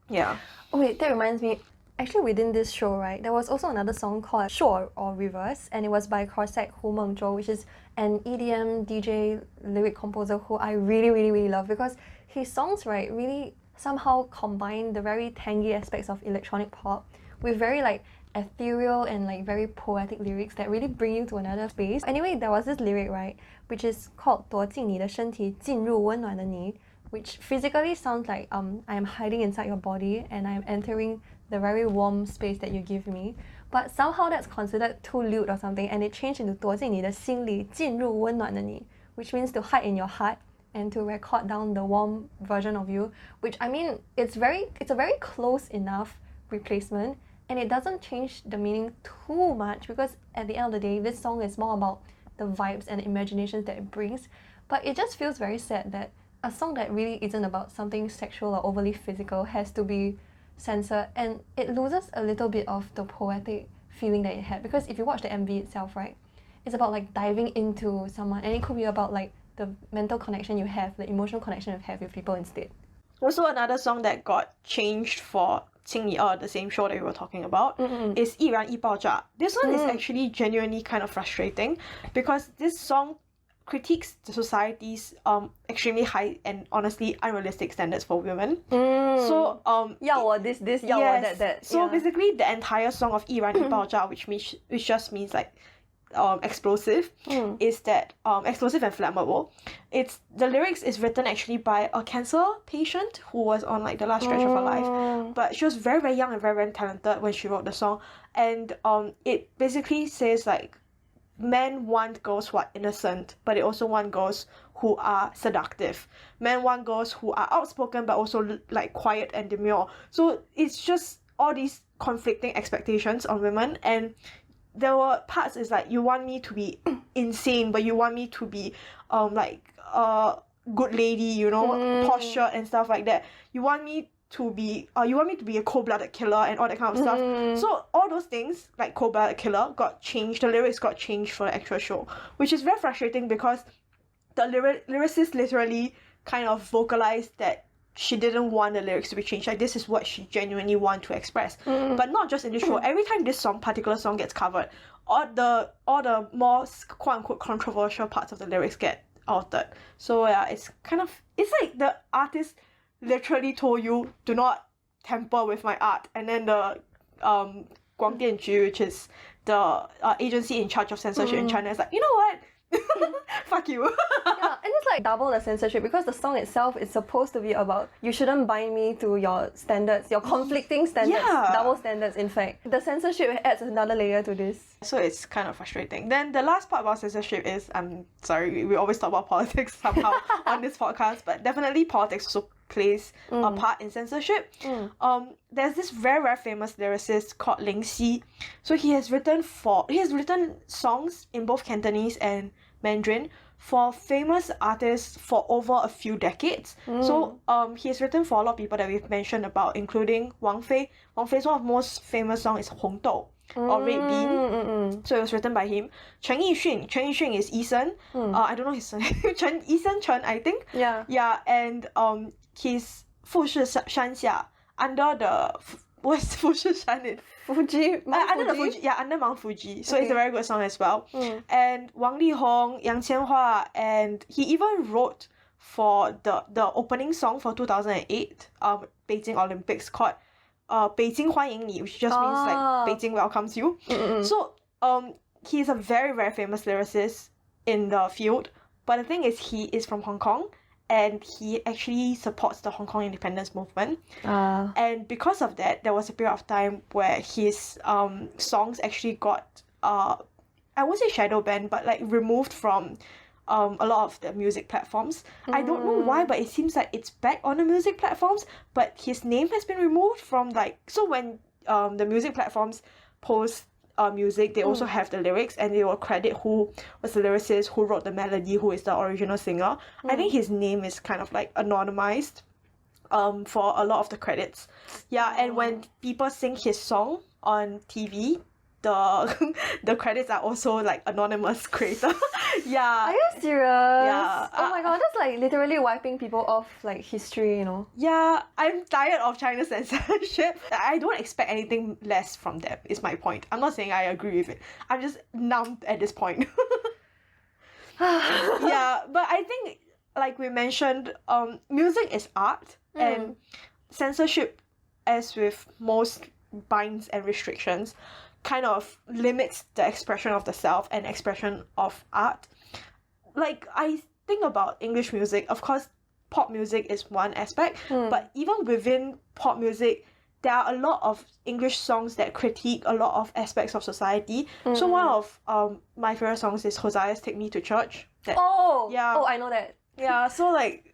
Yeah. Oh wait, that reminds me. Actually, within this show, right, there was also another song called Show or Reverse, and it was by Corsac Hu Mengzhou, which is an EDM DJ lyric composer who I really, really, really love, because his songs, right, really somehow combine the very tangy aspects of electronic pop with very like ethereal and like very poetic lyrics that really bring you to another space. Anyway, there was this lyric, right, which is called 躲进你的身体进入温暖的你, which physically sounds like I am hiding inside your body and I am entering the very warm space that you give me. But somehow that's considered too lewd or something, and it changed into 躲进你的心里进入温暖的你, which means to hide in your heart and to record down the warm version of you, which I mean, it's a very close enough replacement, and it doesn't change the meaning too much, because at the end of the day, this song is more about the vibes and imaginations that it brings. But it just feels very sad that a song that really isn't about something sexual or overly physical has to be censored, and it loses a little bit of the poetic feeling that it had. Because if you watch the MV itself, right, it's about like diving into someone, and it could be about like the mental connection you have, the emotional connection you have with people instead. Also, another song that got changed for 青你二, the same show that we were talking about, is 易燃易爆炸. This one is actually genuinely kind of frustrating, because this song critiques the society's extremely high and honestly unrealistic standards for women. So 要我 this, 要我 that. So basically the entire song of 易燃易爆炸, which just means like explosive, is that explosive and flammable. The lyrics is written actually by a cancer patient who was on like the last stretch of her life, but she was very, very young and very, very talented when she wrote the song. And it basically says like men want girls who are innocent, but they also want girls who are seductive. Men want girls who are outspoken but also like quiet and demure. So it's just all these conflicting expectations on women. And there were parts is like, you want me to be insane, but you want me to be like a good lady, you know, posture and stuff like that. You want me to be a cold-blooded killer and all that kind of stuff. So all those things, like cold-blooded killer, got changed. The lyrics got changed for the actual show, which is very frustrating, because the lyricist literally kind of vocalized that she didn't want the lyrics to be changed. Like, this is what she genuinely wanted to express. But not just in this show. Every time this particular song gets covered, all the more quote-unquote controversial parts of the lyrics get altered. So yeah, it's like the artist literally told you, do not tamper with my art, and then the 广电局, which is the agency in charge of censorship in China, is like, you know what? Fuck you. Yeah, and it's like double the censorship, because the song itself is supposed to be about, you shouldn't bind me to your standards, your conflicting standards, double standards in fact. The censorship adds another layer to this. So it's kind of frustrating. Then the last part about censorship is, I'm sorry, we always talk about politics somehow on this podcast, but definitely politics also plays a part in censorship. There's this very, very famous lyricist called Ling Xi. So he has written songs in both Cantonese and Mandarin for famous artists for over a few decades. So he has written for a lot of people that we've mentioned about, including Wang Fei. Wang Fei's one of the most famous songs is Hong Dou or Red Bean. So it was written by him. Chen Yixun is Eason. I don't know his surname. Eason Chen, I think. Yeah, and he's 富士山下 under the what's 富士山in Fuji? under the Fuji, yeah, under Mount Fuji. So it's a very good song as well. And Wang Lihong, Yang Qianhua, and he even wrote for the opening song for 2008 Beijing Olympics called 北京欢迎你, which just means like Beijing welcomes you. So he's a very, very famous lyricist in the field. But the thing is, he is from Hong Kong. And he actually supports the Hong Kong independence movement. And because of that, there was a period of time where his songs actually got, I won't say shadow banned, but like removed from a lot of the music platforms. I don't know why, but it seems like it's back on the music platforms, but his name has been removed from like, so when the music platforms post music, they also have the lyrics, and they will credit who was the lyricist, who wrote the melody, who is the original singer. I think his name is kind of like anonymized for a lot of the credits. Yeah, and when people sing his song on TV, the credits are also like anonymous creator. Yeah. Are you serious? Yeah. Oh my god, that's like literally wiping people off like history, you know? Yeah, I'm tired of China's censorship. I don't expect anything less from them, is my point. I'm not saying I agree with it. I'm just numbed at this point. Yeah, but I think, like we mentioned, music is art, and censorship, as with most binds and restrictions, kind of limits the expression of the self and expression of art. Like, I think about English music, of course, pop music is one aspect, but even within pop music, there are a lot of English songs that critique a lot of aspects of society. So one of my favorite songs is Hosea's Take Me to Church. Oh, I know that. Yeah, so like,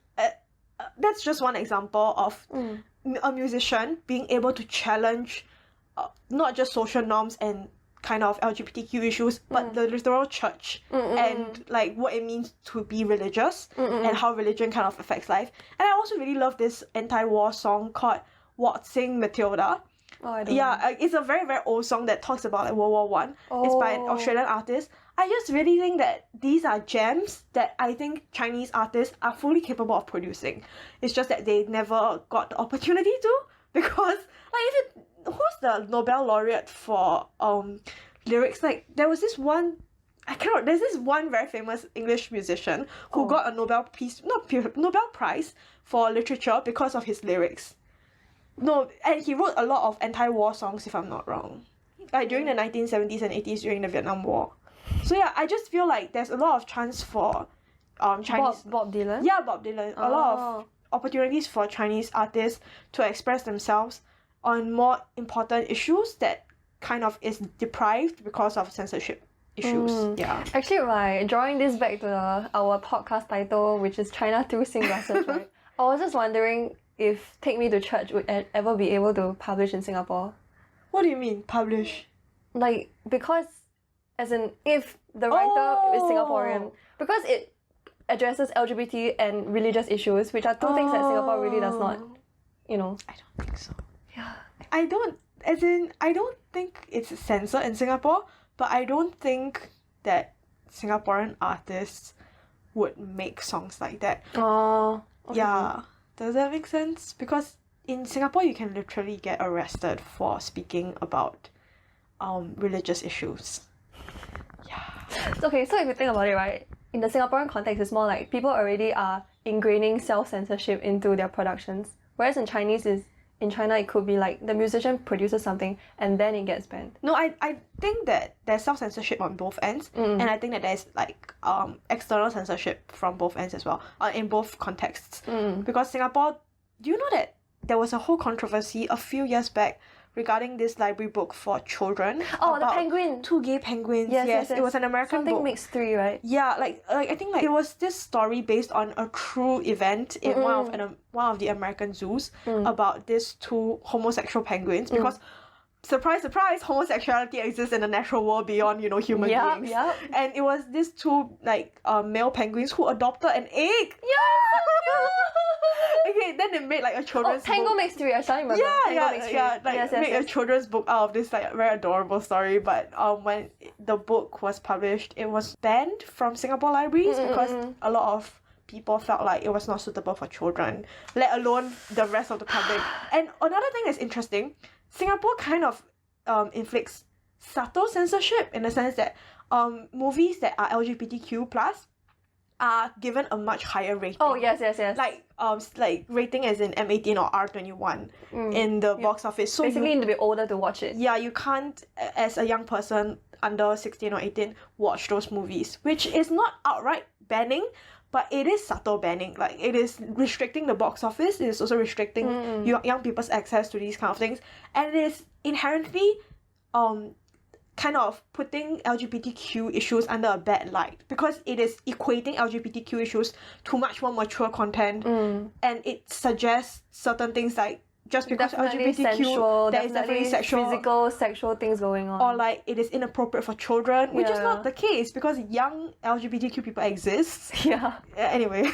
that's just one example of a musician being able to challenge not just social norms and kind of LGBTQ issues, but the literal church and like what it means to be religious and how religion kind of affects life. And I also really love this anti-war song called Waltzing Matilda. I don't know. It's a very, very old song that talks about like World War One. It's by an Australian artist. I just really think that these are gems that I think Chinese artists are fully capable of producing. It's just that they never got the opportunity to, because like who's the Nobel laureate for lyrics? Like there's this one very famous English musician who got a Nobel Prize for literature because of his lyrics. No, and he wrote a lot of anti-war songs, if I'm not wrong, like during the 1970s and 80s during the Vietnam War. So yeah, I just feel like there's a lot of chance for Chinese Bob Dylan. Yeah, Bob Dylan. A lot of opportunities for Chinese artists to express themselves on more important issues that kind of is deprived because of censorship issues. Yeah. Actually, right, drawing this back to our podcast title, which is China Through Singlasses, right? I was just wondering if Take Me to Church would ever be able to publish in Singapore. What do you mean, publish? Like, because, as in, if the writer is Singaporean, because it addresses LGBT and religious issues, which are two things that Singapore really does not, you know. I don't think so. Yeah. I don't think it's censored in Singapore, but I don't think that Singaporean artists would make songs like that. Oh. Okay. Yeah. Does that make sense? Because in Singapore, you can literally get arrested for speaking about religious issues. Yeah. Okay, so if you think about it, right, in the Singaporean context, it's more like people already are ingraining self-censorship into their productions. Whereas in China, it could be like the musician produces something and then it gets banned. No, I think that there's self-censorship on both ends, and I think that there's like external censorship from both ends as well, in both contexts. Because Singapore, do you know that there was a whole controversy a few years back regarding this library book for children? Oh, the penguin! 2 gay penguins. Yes. It was an American Something book. Mixed 3, right? Yeah, like I think like it was this story based on a true event in one of the American zoos about these 2 homosexual penguins, because surprise, surprise, homosexuality exists in the natural world beyond, human beings. Yep. And it was these two, male penguins who adopted an egg. Okay, then they made, a children's book. Tango makes three, I can't remember. Made a children's book out of this, very adorable story. But when the book was published, it was banned from Singapore libraries because a lot of people felt like it was not suitable for children, let alone the rest of the public. And another thing that's interesting, Singapore kind of inflicts subtle censorship in the sense that movies that are LGBTQ plus are given a much higher rating. Oh, yes. Like rating as in M18 or R21 in the box office. So basically, you need to be older to watch it. Yeah, you can't, as a young person under 16 or 18, watch those movies, which is not outright banning, but it is subtle banning. Like, it is restricting the box office. It is also restricting young people's access to these kind of things, and it is inherently kind of putting LGBTQ issues under a bad light because it is equating LGBTQ issues to much more mature content, and it suggests certain things like just because definitely LGBTQ, sensual, there is definitely sexual, physical, sexual things going on, or like it is inappropriate for children, which is not the case because young LGBTQ people exist. Anyway,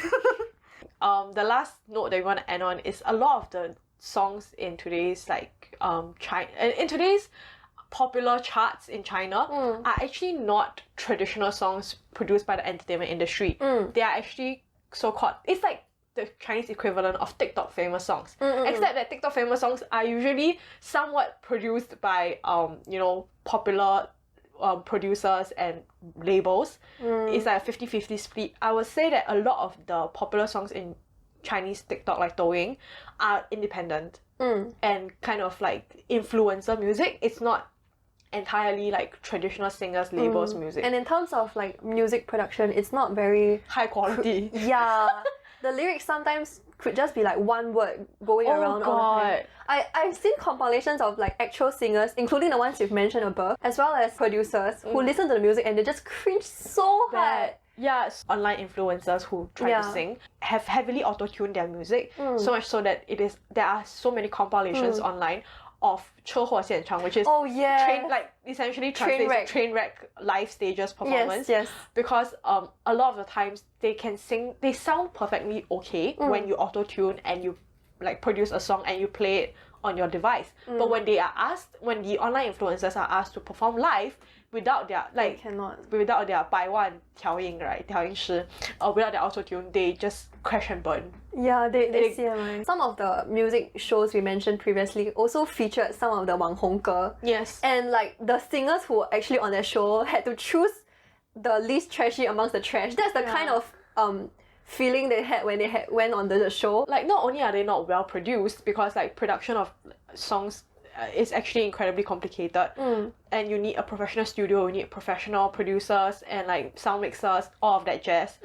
the last note that we want to end on is a lot of the songs in today's in today's popular charts in China are actually not traditional songs produced by the entertainment industry. They are actually so-called, it's like the Chinese equivalent of TikTok famous songs. Except that TikTok famous songs are usually somewhat produced by popular producers and labels. It's like a 50-50 split. I would say that a lot of the popular songs in Chinese TikTok like Douyin are independent and kind of like influencer music. It's not entirely like traditional singers labels music. And in terms of like music production, it's not very high quality. The lyrics sometimes could just be like one word going around all the time. I've seen compilations of like actual singers, including the ones you've mentioned above, as well as producers who listen to the music and they just cringe so hard. Yeah, online influencers who try to sing have heavily auto-tuned their music, so much so that there are so many compilations online of 车祸现场, which is essentially translates train wreck live stages performance. Yes. Because a lot of the times they sound perfectly okay when you auto-tune and you like produce a song and you play it on your device. But when the online influencers are asked to perform live without their without their 百万调音, right, 调音师, or without their auto-tune, they just crash and burn. Yeah, they CMI. Some of the music shows we mentioned previously also featured some of the 网红歌. Yes. And like the singers who were actually on that show had to choose the least trashy amongst the trash. That's the kind of feeling they had when they went on the show. Like, not only are they not well produced, because like production of songs is actually incredibly complicated, and you need a professional studio, you need professional producers and like sound mixers, all of that jazz.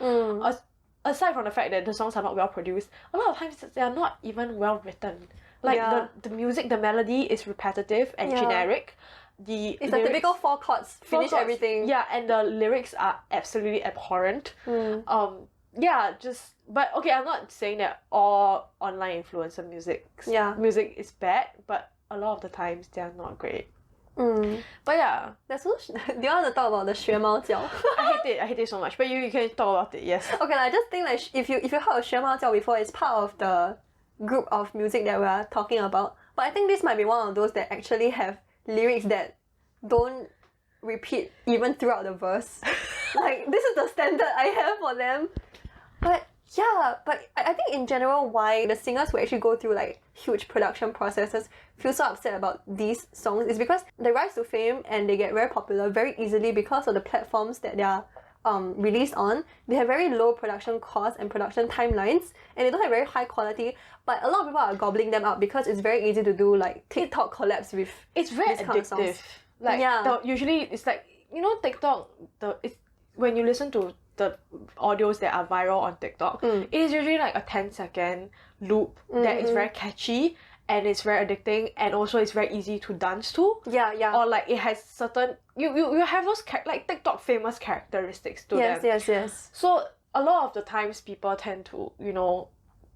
Aside from the fact that the songs are not well produced, a lot of times they are not even well written. Like the music, the melody is repetitive and generic. It's the typical 4 chords, finish everything. Yeah, and the lyrics are absolutely abhorrent. But okay, I'm not saying that all online influencer music is bad, but a lot of the times they're not great. But yeah, that's do you want to talk about the 学猫叫? I hate it so much. But you can talk about it. Yes. Okay, I just think like if you heard of 学猫叫 before, it's part of the group of music that we are talking about. But I think this might be one of those that actually have lyrics that don't repeat even throughout the verse. Like, this is the standard I have for them. But yeah, but I think in general why the singers who actually go through like huge production processes feel so upset about these songs is because they rise to fame and they get very popular very easily because of the platforms that they are released on. They have very low production costs and production timelines, and they don't have very high quality, but a lot of people are gobbling them up because it's very easy to do like TikTok collabs with it's very these kind of songs. addictive. Like usually it's like, TikTok, when you listen to the audios that are viral on TikTok, it is usually like a 10-second loop that is very catchy and it's very addicting, and also it's very easy to dance to. Yeah. Or like it has certain you have those like TikTok famous characteristics to them. Yes. So a lot of the times people tend to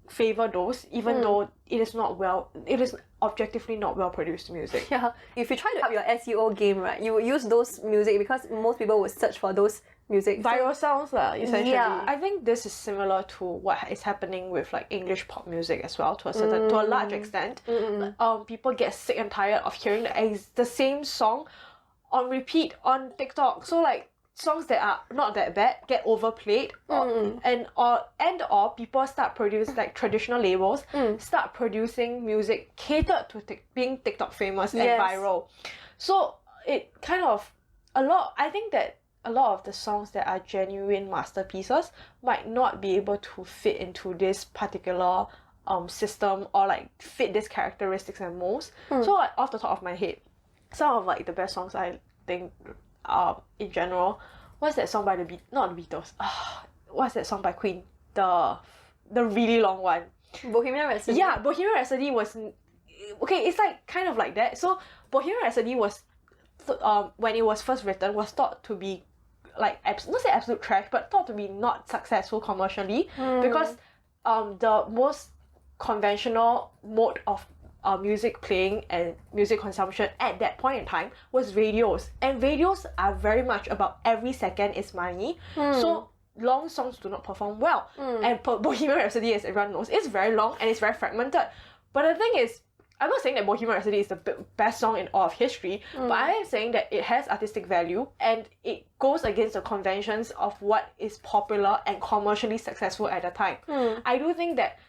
favor those, even though it is objectively not well produced music. Yeah, if you try to up your SEO game, right, you will use those music because most people would search for those music. Viral sounds, essentially. Yeah. I think this is similar to what is happening with like English pop music as well, to a large extent. People get sick and tired of hearing the same song on repeat on TikTok. So like songs that are not that bad get overplayed, or people start producing, like traditional labels start producing music catered to being TikTok famous and viral. So it kind of I think that a lot of the songs that are genuine masterpieces might not be able to fit into this particular system or like fit these characteristics and molds. So like off the top of my head, some of like the best songs I think in general, what's that song by not the Beatles? What's that song by Queen? The really long one. Bohemian Rhapsody. Yeah, Bohemian Rhapsody was okay. It's like kind of like that. So Bohemian Rhapsody was when it was first written was thought to be like not say absolute trash, but thought to be not successful commercially because the most conventional mode of music playing and music consumption at that point in time was radios, and radios are very much about every second is money. So long songs do not perform well, and Bohemian Rhapsody, as everyone knows, is very long and it's very fragmented. But the thing is, I'm not saying that Bohemian Rhapsody is the best song in all of history, but I am saying that it has artistic value and it goes against the conventions of what is popular and commercially successful at the time. I do think that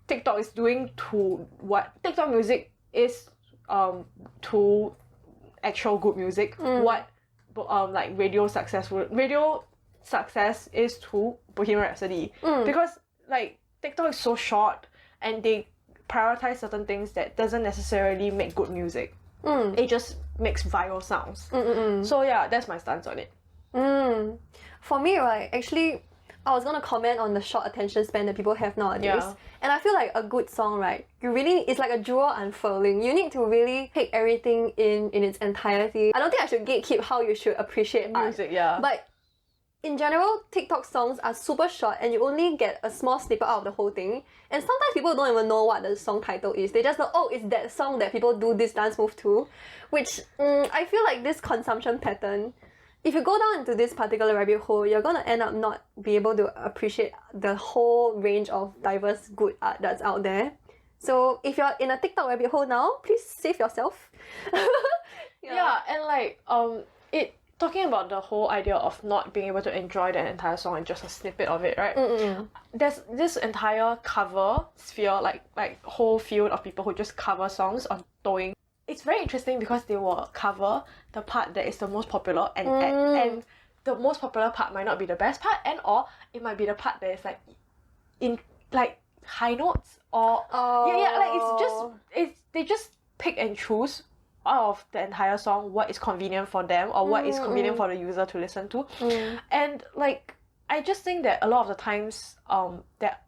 TikTok is doing to what TikTok music is to actual good music, what like radio success is to Bohemian Rhapsody, because like TikTok is so short and they prioritize certain things that doesn't necessarily make good music. It just makes viral sounds. So yeah, that's my stance on it. For me, right, actually, I was gonna comment on the short attention span that people have nowadays. And I feel like a good song, right, it's like a jewel unfurling. You need to really take everything in its entirety. I don't think I should gatekeep how you should appreciate music, art. But in general, TikTok songs are super short and you only get a small snippet out of the whole thing. And sometimes people don't even know what the song title is. They just know, oh, it's that song that people do this dance move to. Which, I feel like this consumption pattern, if you go down into this particular rabbit hole, you're gonna end up not be able to appreciate the whole range of diverse good art that's out there. So if you're in a TikTok rabbit hole now, please save yourself. Yeah, and like talking about the whole idea of not being able to enjoy the entire song and just a snippet of it, right? There's this entire cover sphere, like whole field of people who just cover songs on Douyin. It's very interesting because they will cover the part that is the most popular and the most popular part might not be the best part, and or it might be the part that is like in like high notes or they just pick and choose out of the entire song what is convenient for them or what is convenient for the user to listen to. And like I just think that a lot of the times that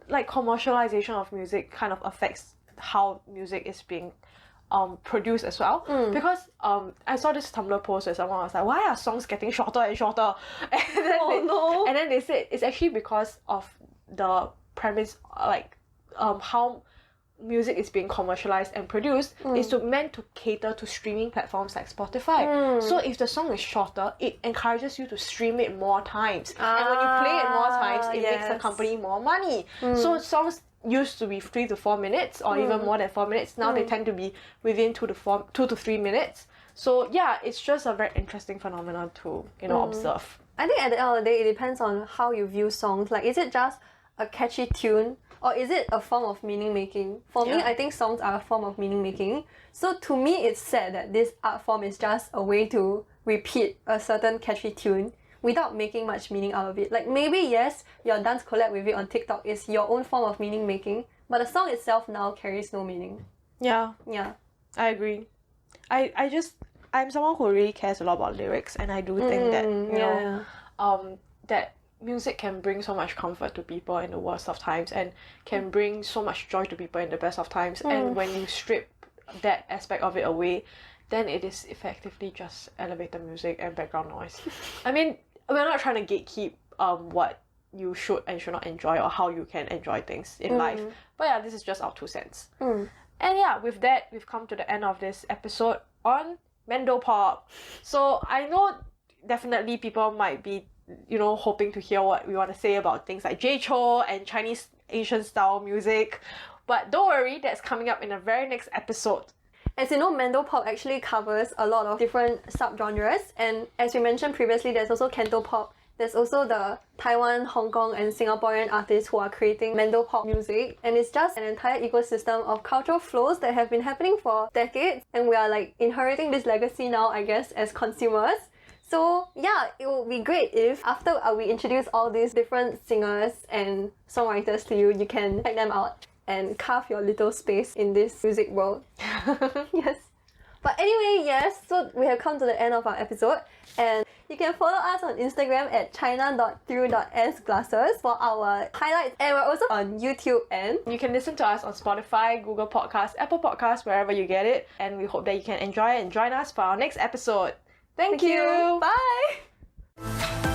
like commercialization of music kind of affects how music is being produced as well, because I saw this Tumblr post where someone was like, why are songs getting shorter and shorter? And then they said it's actually because of the premise, like how music is being commercialized and produced is meant to cater to streaming platforms like Spotify. So if the song is shorter, it encourages you to stream it more times, and when you play it more times, it makes the company more money. So songs used to be 3 to 4 minutes or even more than 4 minutes. Now they tend to be within 2 to 3 minutes. So yeah, it's just a very interesting phenomenon to observe. I think at the end of the day, it depends on how you view songs. Like, is it just a catchy tune, or is it a form of meaning making? For me, I think songs are a form of meaning making. So to me, it's sad that this art form is just a way to repeat a certain catchy tune without making much meaning out of it. Like, maybe yes, your dance collab with it on TikTok is your own form of meaning making, but the song itself now carries no meaning. Yeah, I agree. I'm someone who really cares a lot about lyrics, and I do think that that music can bring so much comfort to people in the worst of times and can bring so much joy to people in the best of times. And when you strip that aspect of it away, then it is effectively just elevator music and background noise. I mean, we're not trying to gatekeep what you should and should not enjoy or how you can enjoy things in life. But yeah, this is just our 2 cents. And yeah, with that, we've come to the end of this episode on Mandopop. So I know definitely people might be, you know, hoping to hear what we want to say about things like J-Cho and Chinese Asian style music. But don't worry, that's coming up in the very next episode. As you know, Mandopop actually covers a lot of different subgenres, and as we mentioned previously, there's also Cantopop. There's also the Taiwan, Hong Kong and Singaporean artists who are creating Mandopop music, and it's just an entire ecosystem of cultural flows that have been happening for decades, and we are like inheriting this legacy now, I guess, as consumers. So yeah, it would be great if after we introduce all these different singers and songwriters to you, you can check them out and carve your little space in this music world. Yes. But anyway, yes, so we have come to the end of our episode, and you can follow us on Instagram at china.through.sglasses for our highlights, and we're also on YouTube, and you can listen to us on Spotify, Google Podcasts, Apple Podcasts, wherever you get it, and we hope that you can enjoy and join us for our next episode. Thank you. Bye!